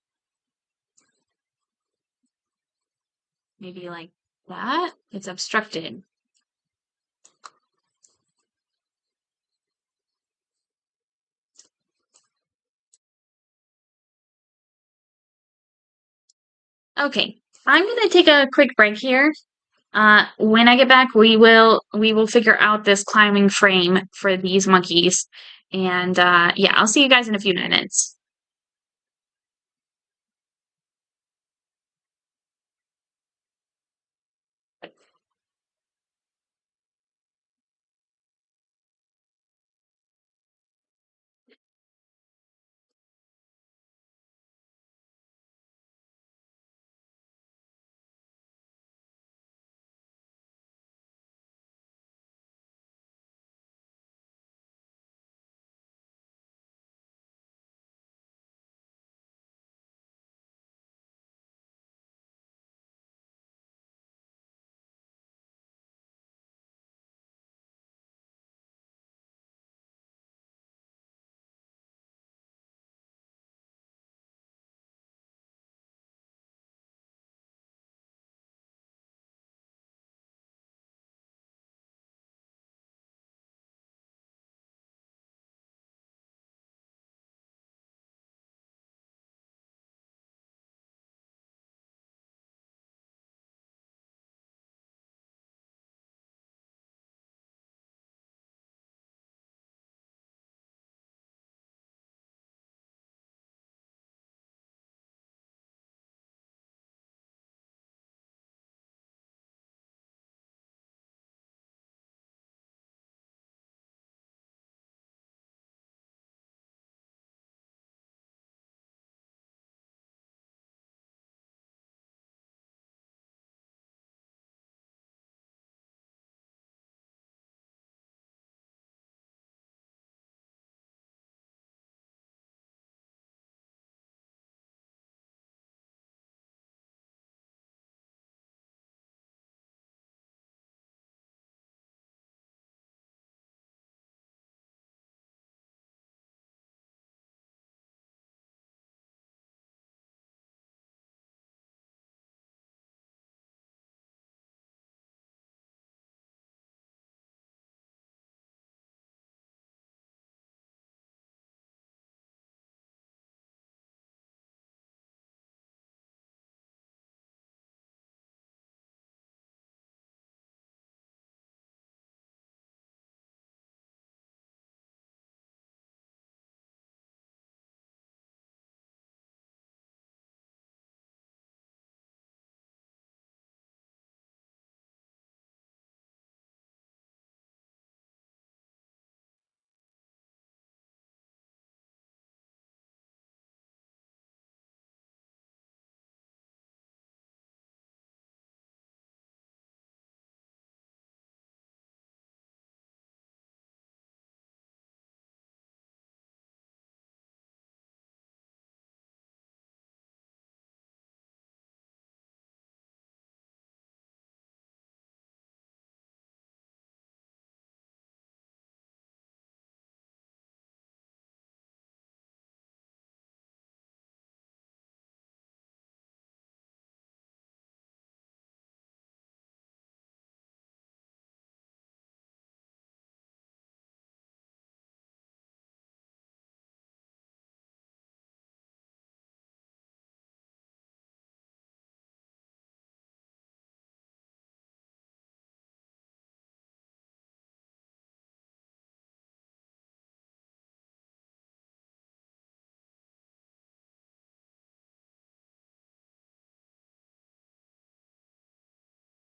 Maybe like that. It's obstructed. Okay, I'm gonna take a quick break here. When I get back, we will figure out this climbing frame for these monkeys. And yeah, I'll see you guys in a few minutes.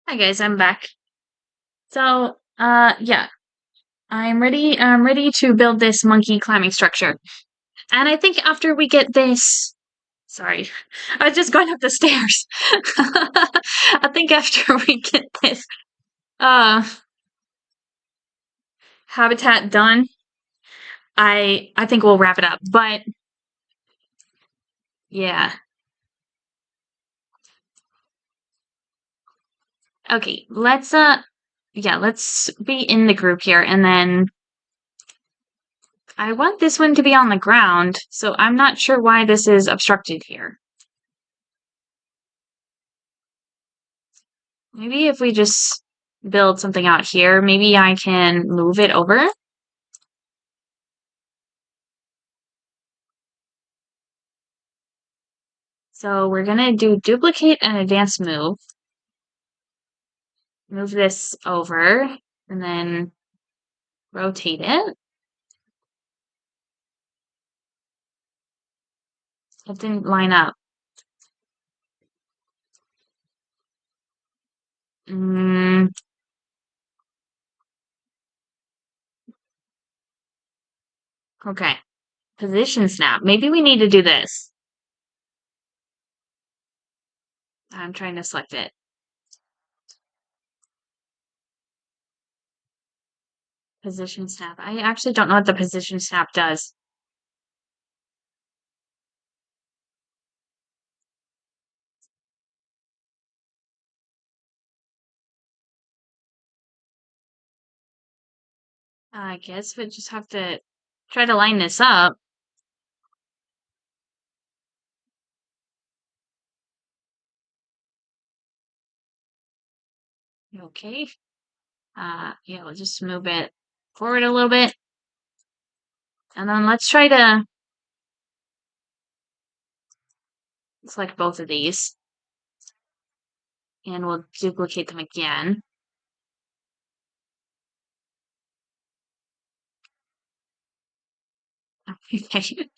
Hi guys, I'm back. So, yeah, I'm ready to build this monkey climbing structure. And I think after we get this, sorry, I was just going up the stairs. I think after we get this uh habitat done, I think we'll wrap it up. But yeah. Okay, let's yeah, let's be in the group here and then I want this one to be on the ground, so I'm not sure why this is obstructed here. Maybe if we just build something out here, maybe I can move it over. So we're gonna do duplicate and advanced move. Move this over and then rotate it. It didn't line up. Mm, okay. Position snap. Maybe we need to do this. I'm trying to select it. Position snap. I actually don't know what the position snap does. I guess we just have to try to line this up. Okay. Yeah, we'll just move it forward a little bit. And then let's try to select both of these. And we'll duplicate them again. Okay.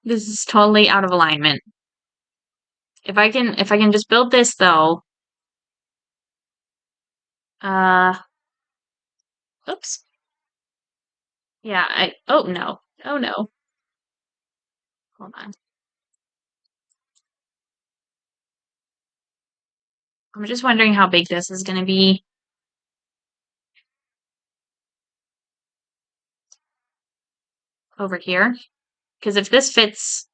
This is totally out of alignment. If I can just build this though. Uh oops. Yeah, oh no. Oh no. Hold on. I'm just wondering how big this is gonna be. Over here. Because if this fits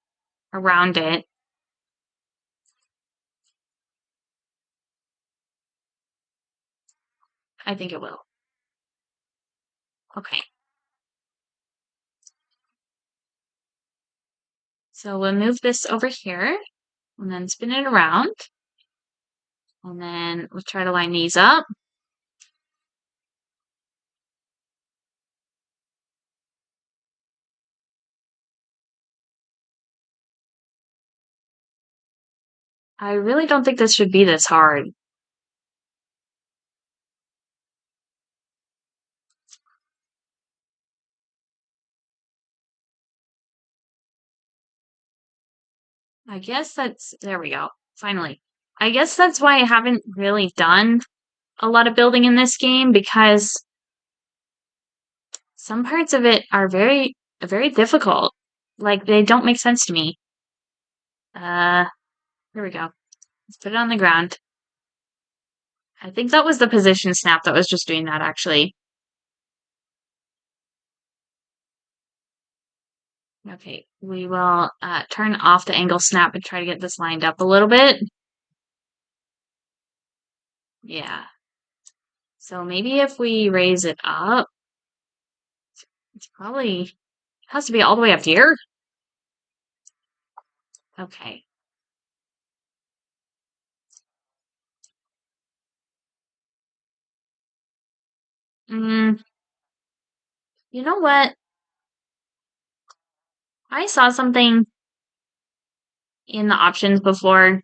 around it, I think it will. Okay. So we'll move this over here and then spin it around. And then we'll try to line these up. I really don't think this should be this hard. I guess there we go. Finally. I guess that's why I haven't really done a lot of building in this game because some parts of it are very difficult. Like they don't make sense to me. Uh, here we go. Let's put it on the ground. I think that was the position snap that was just doing that actually. Okay, we will turn off the angle snap and try to get this lined up a little bit. Yeah. So maybe if we raise it up, it's probably has to be all the way up here. Okay. Mm, you know what? I saw something in the options before.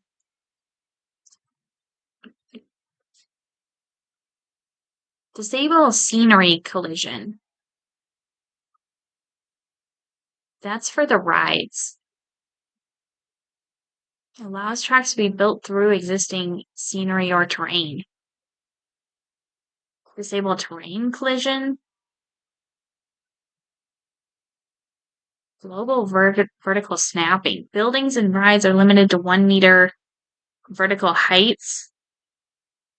Disable scenery collision. That's for the rides. Allows tracks to be built through existing scenery or terrain. Disable terrain collision. Global vertical snapping. Buildings and rides are limited to 1 meter vertical heights.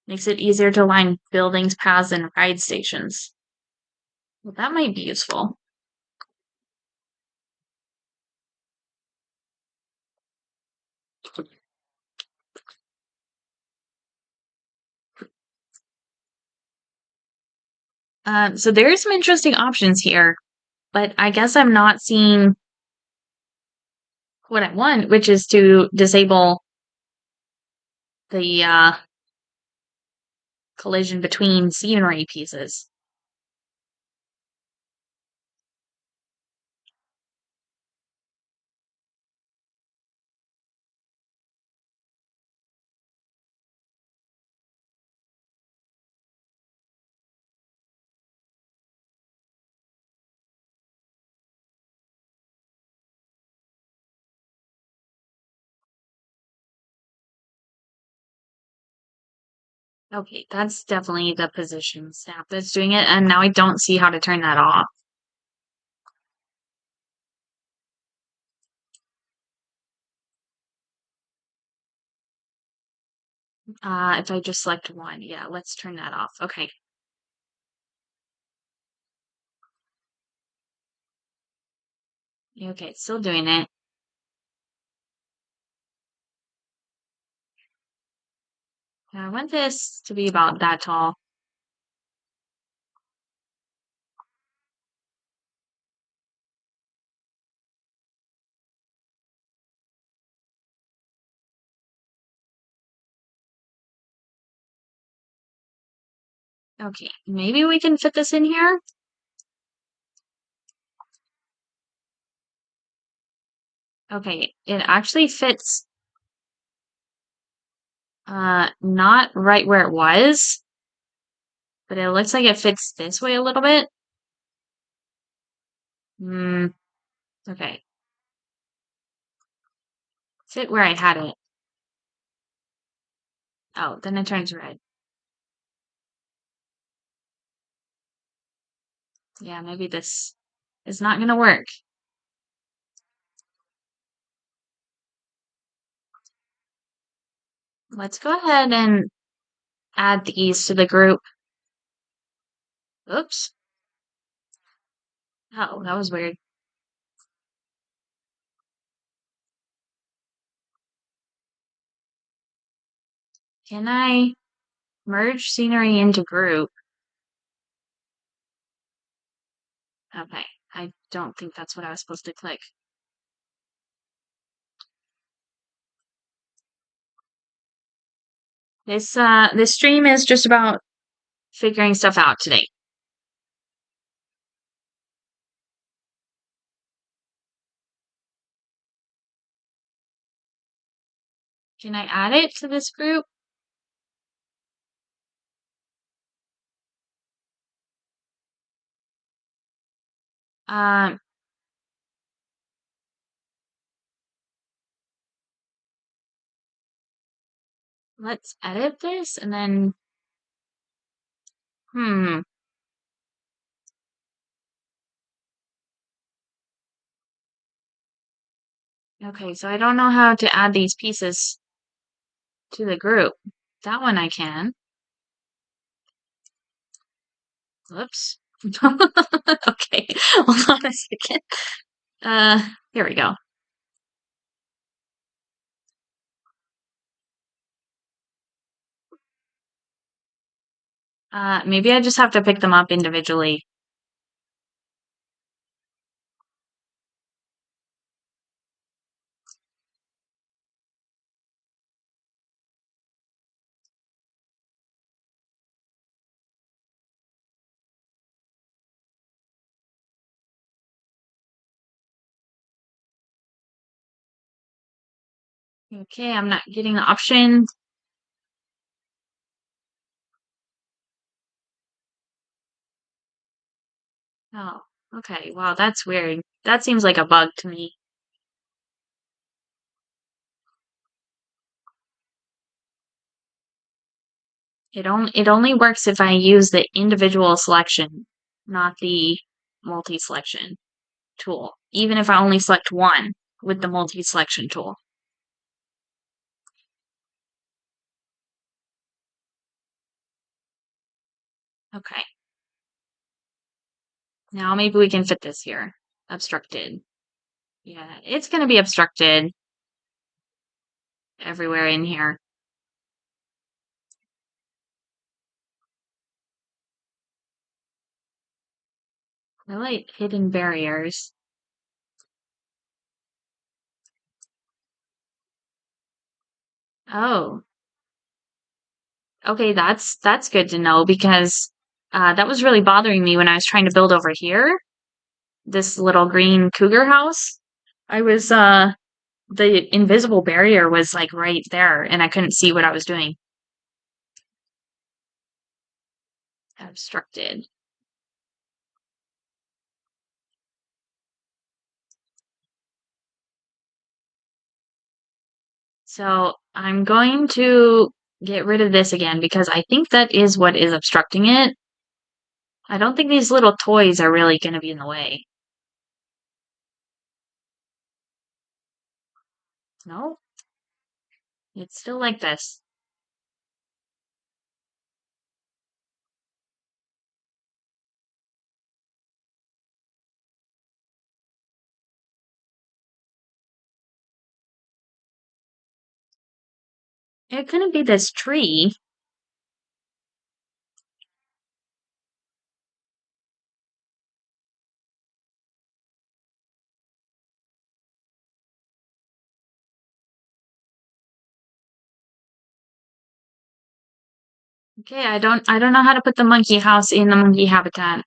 Makes it easier to line buildings, paths, and ride stations. Well, that might be useful. So there's some interesting options here, but I guess I'm not seeing what I want, which is to disable the collision between scenery pieces. Okay, that's definitely the position snap that's doing it, and now I don't see how to turn that off. If I just select one, yeah, let's turn that off. Okay. Okay, it's still doing it. I want this to be about that tall. Okay, maybe we can fit this in here. Okay, it actually fits not right where it was, but it looks like it fits this way a little bit. Hmm, okay. Fit where I had it. Oh, then it turns red. Yeah, maybe this is not gonna work. Let's go ahead and add these to the group. Oops. Oh, that was weird. Can I merge scenery into group? Okay, I don't think that's what I was supposed to click. This stream is just about figuring stuff out today. Can I add it to this group? Um, let's edit this and then, hmm. Okay, so I don't know how to add these pieces to the group. That one I can. Whoops. Okay, hold on a second. Here we go. Maybe I just have to pick them up individually. Okay, I'm not getting the option. Oh, okay. Wow, that's weird. That seems like a bug to me. It only works if I use the individual selection, not the multi-selection tool. even if I only select one with the multi-selection tool. Okay. Now maybe we can fit this here. Obstructed. Yeah, it's going to be obstructed everywhere in here. I like hidden barriers. Oh, okay, that's good to know because that was really bothering me when I was trying to build over here, this little green cougar house. I was the invisible barrier was like right there and I couldn't see what I was doing. Obstructed. So I'm going to get rid of this again because I think that is what is obstructing it. I don't think these little toys are really going to be in the way. No, it's still like this. It couldn't be this tree. Okay, I don't know how to put the monkey house in the monkey habitat.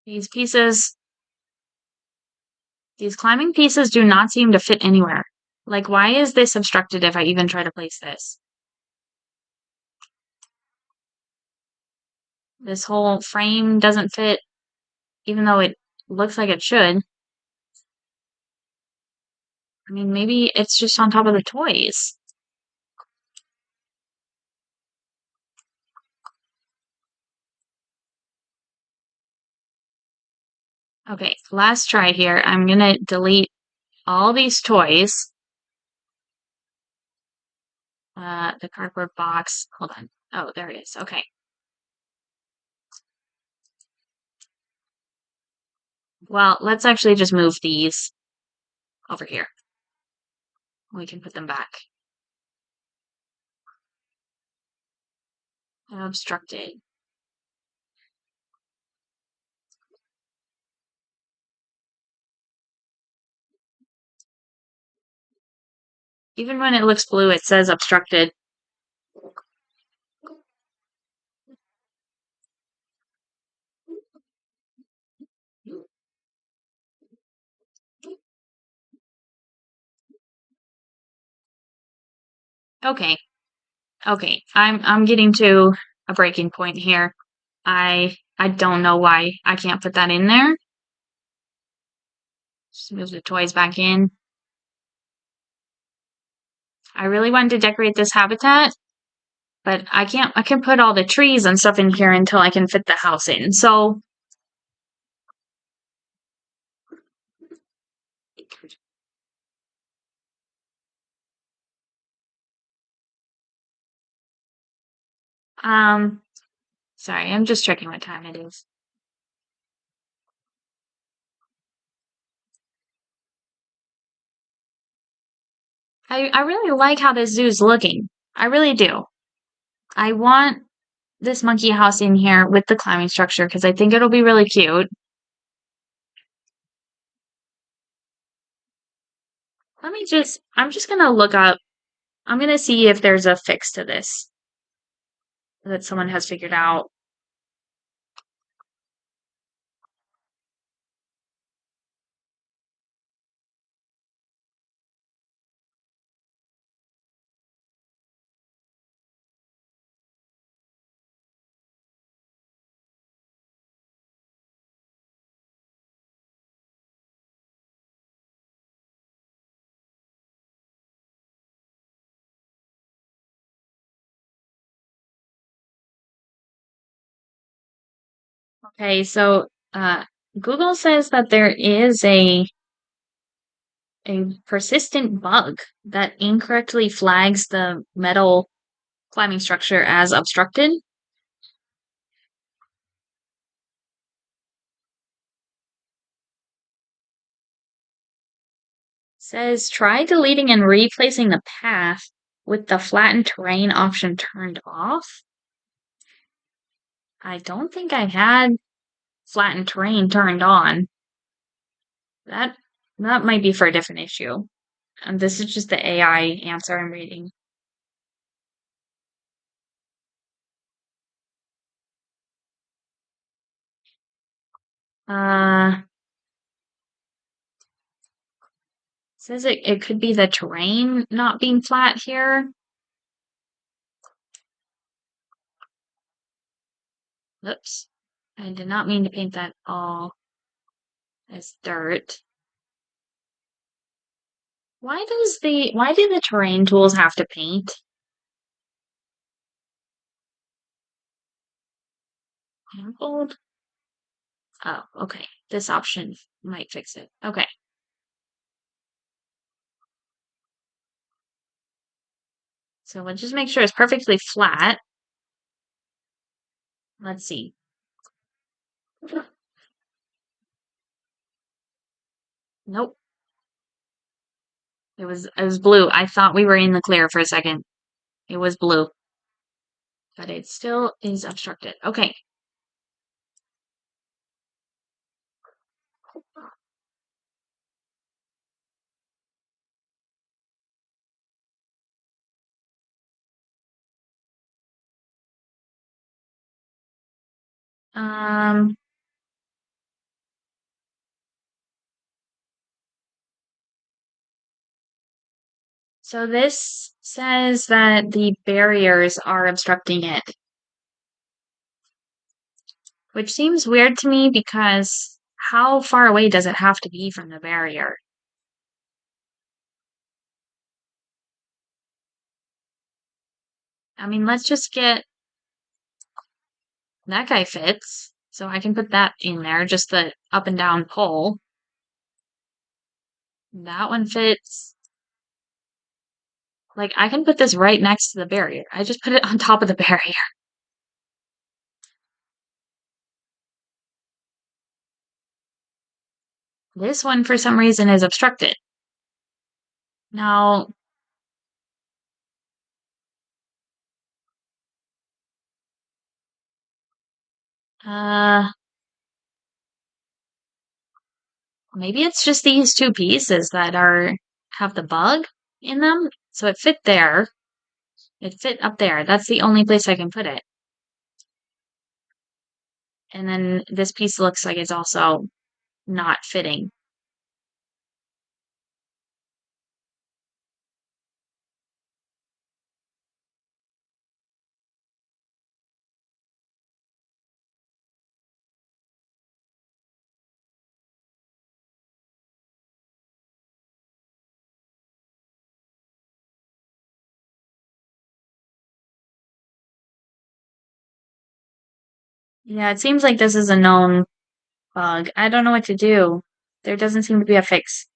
These pieces, these climbing pieces do not seem to fit anywhere. Like, why is this obstructed if I even try to place this? This whole frame doesn't fit, even though it looks like it should. I mean, maybe it's just on top of the toys. Okay, last try here. I'm gonna delete all these toys. The cardboard box. Hold on. Oh, there it is. Okay. Well, let's actually just move these over here. We can put them back. Obstructed. Even when it looks blue, it says obstructed. Okay. Okay. I'm getting to a breaking point here. I don't know why I can't put that in there. Just move the toys back in. I really wanted to decorate this habitat, but I can put all the trees and stuff in here until I can fit the house in. So um sorry, I'm just checking what time it is. I really like how this zoo's looking. I really do. I want this monkey house in here with the climbing structure because I think it'll be really cute. I'm just gonna look up, I'm gonna see if there's a fix to this that someone has figured out. Okay, so Google says that there is a persistent bug that incorrectly flags the metal climbing structure as obstructed. Says try deleting and replacing the path with the flattened terrain option turned off. I don't think I had flattened terrain turned on. That that might be for a different issue. And this is just the AI answer I'm reading. Uh, says it could be the terrain not being flat here. Oops. I did not mean to paint that all as dirt. Why do the terrain tools have to paint? Handled? Oh, okay. This option might fix it. Okay. So let's just make sure it's perfectly flat. Let's see. Nope. It was blue. I thought we were in the clear for a second. It was blue. But it still is obstructed. Okay. Um, so this says that the barriers are obstructing it, which seems weird to me because how far away does it have to be from the barrier? I mean, let's just get that guy fits. So I can put that in there, just the up and down pole. That one fits. Like, I can put this right next to the barrier. I just put it on top of the barrier. This one, for some reason, is obstructed. Now, uh, maybe it's just these two pieces that have the bug in them. So it fit there. It fit up there. That's the only place I can put it. And then this piece looks like it's also not fitting. Yeah, it seems like this is a known bug. I don't know what to do. There doesn't seem to be a fix.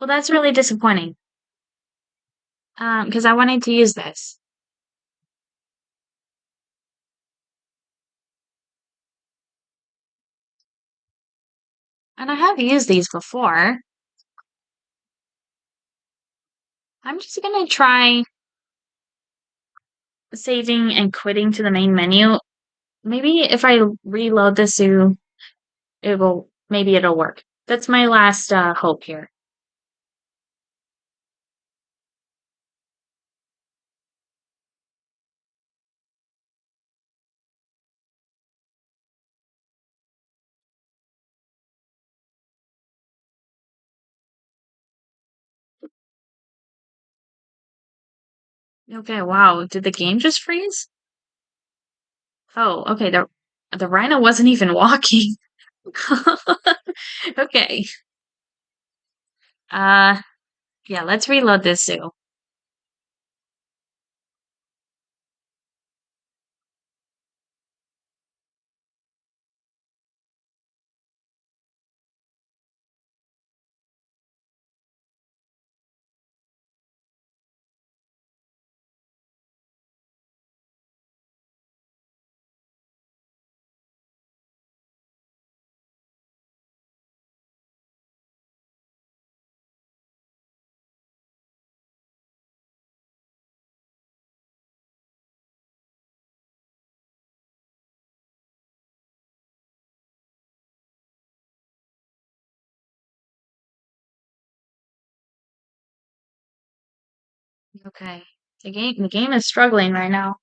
Well, that's really disappointing. Because I wanted to use this. And I have used these before. I'm just gonna try saving and quitting to the main menu. Maybe if I reload this, maybe it'll work. That's my last hope here. Okay, wow. Did the game just freeze? Oh, okay. The rhino wasn't even walking. Okay. Uh, yeah, let's reload this zoo. Okay. The game is struggling right now.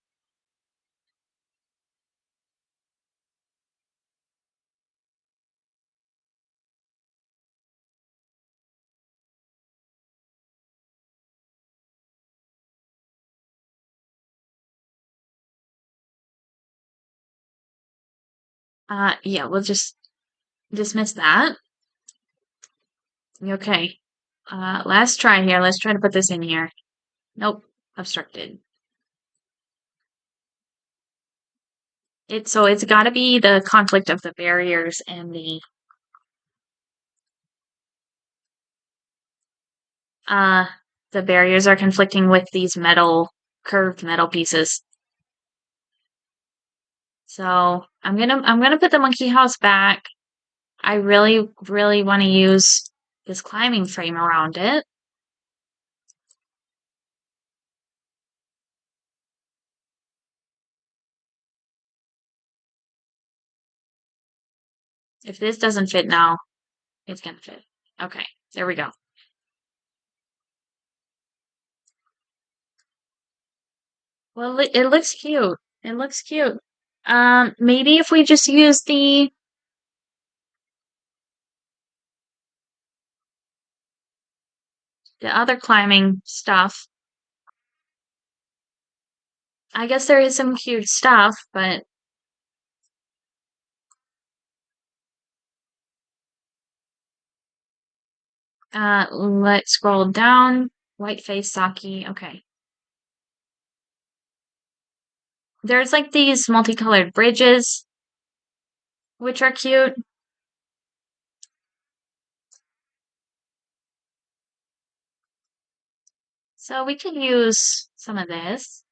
Yeah, we'll just dismiss that. Okay. Last try here. Let's try to put this in here. Nope, obstructed. So it's got to be the conflict of the barriers and uh the barriers are conflicting with these curved metal pieces. So I'm gonna put the monkey house back. I really, really want to use this climbing frame around it. If this doesn't fit now, it's gonna fit. Okay, there we go. Well, it looks cute. It looks cute. Maybe if we just use the other climbing stuff. I guess there is some cute stuff, but let's scroll down. White face Saki. Okay. There's like these multicolored bridges, which are cute. So we could use some of this.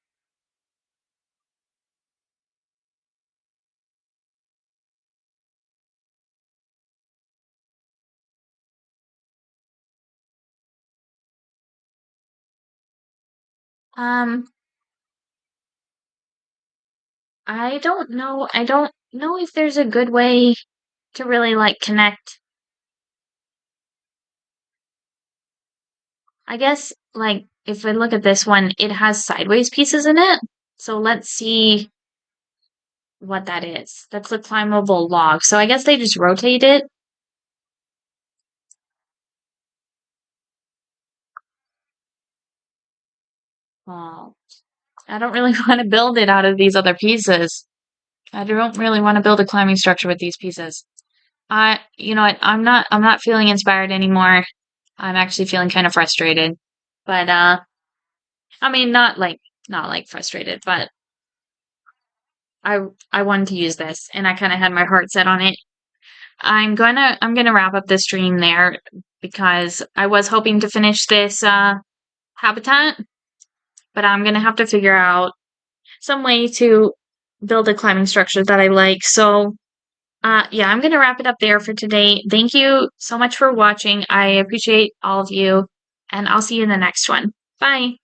Um, I don't know if there's a good way to really like connect. I guess like if we look at this one, it has sideways pieces in it. So let's see what that is. That's a climbable log. So I guess they just rotate it. Oh, I don't really want to build it out of these other pieces. I don't really want to build a climbing structure with these pieces. You know what? I'm not feeling inspired anymore. I'm actually feeling kind of frustrated. But I mean, not like frustrated, but I I wanted to use this and I kind of had my heart set on it. I'm gonna wrap up this stream there because I was hoping to finish this habitat, but I'm gonna have to figure out some way to build a climbing structure that I like. So yeah, I'm gonna wrap it up there for today. Thank you so much for watching. I appreciate all of you, and I'll see you in the next one. Bye.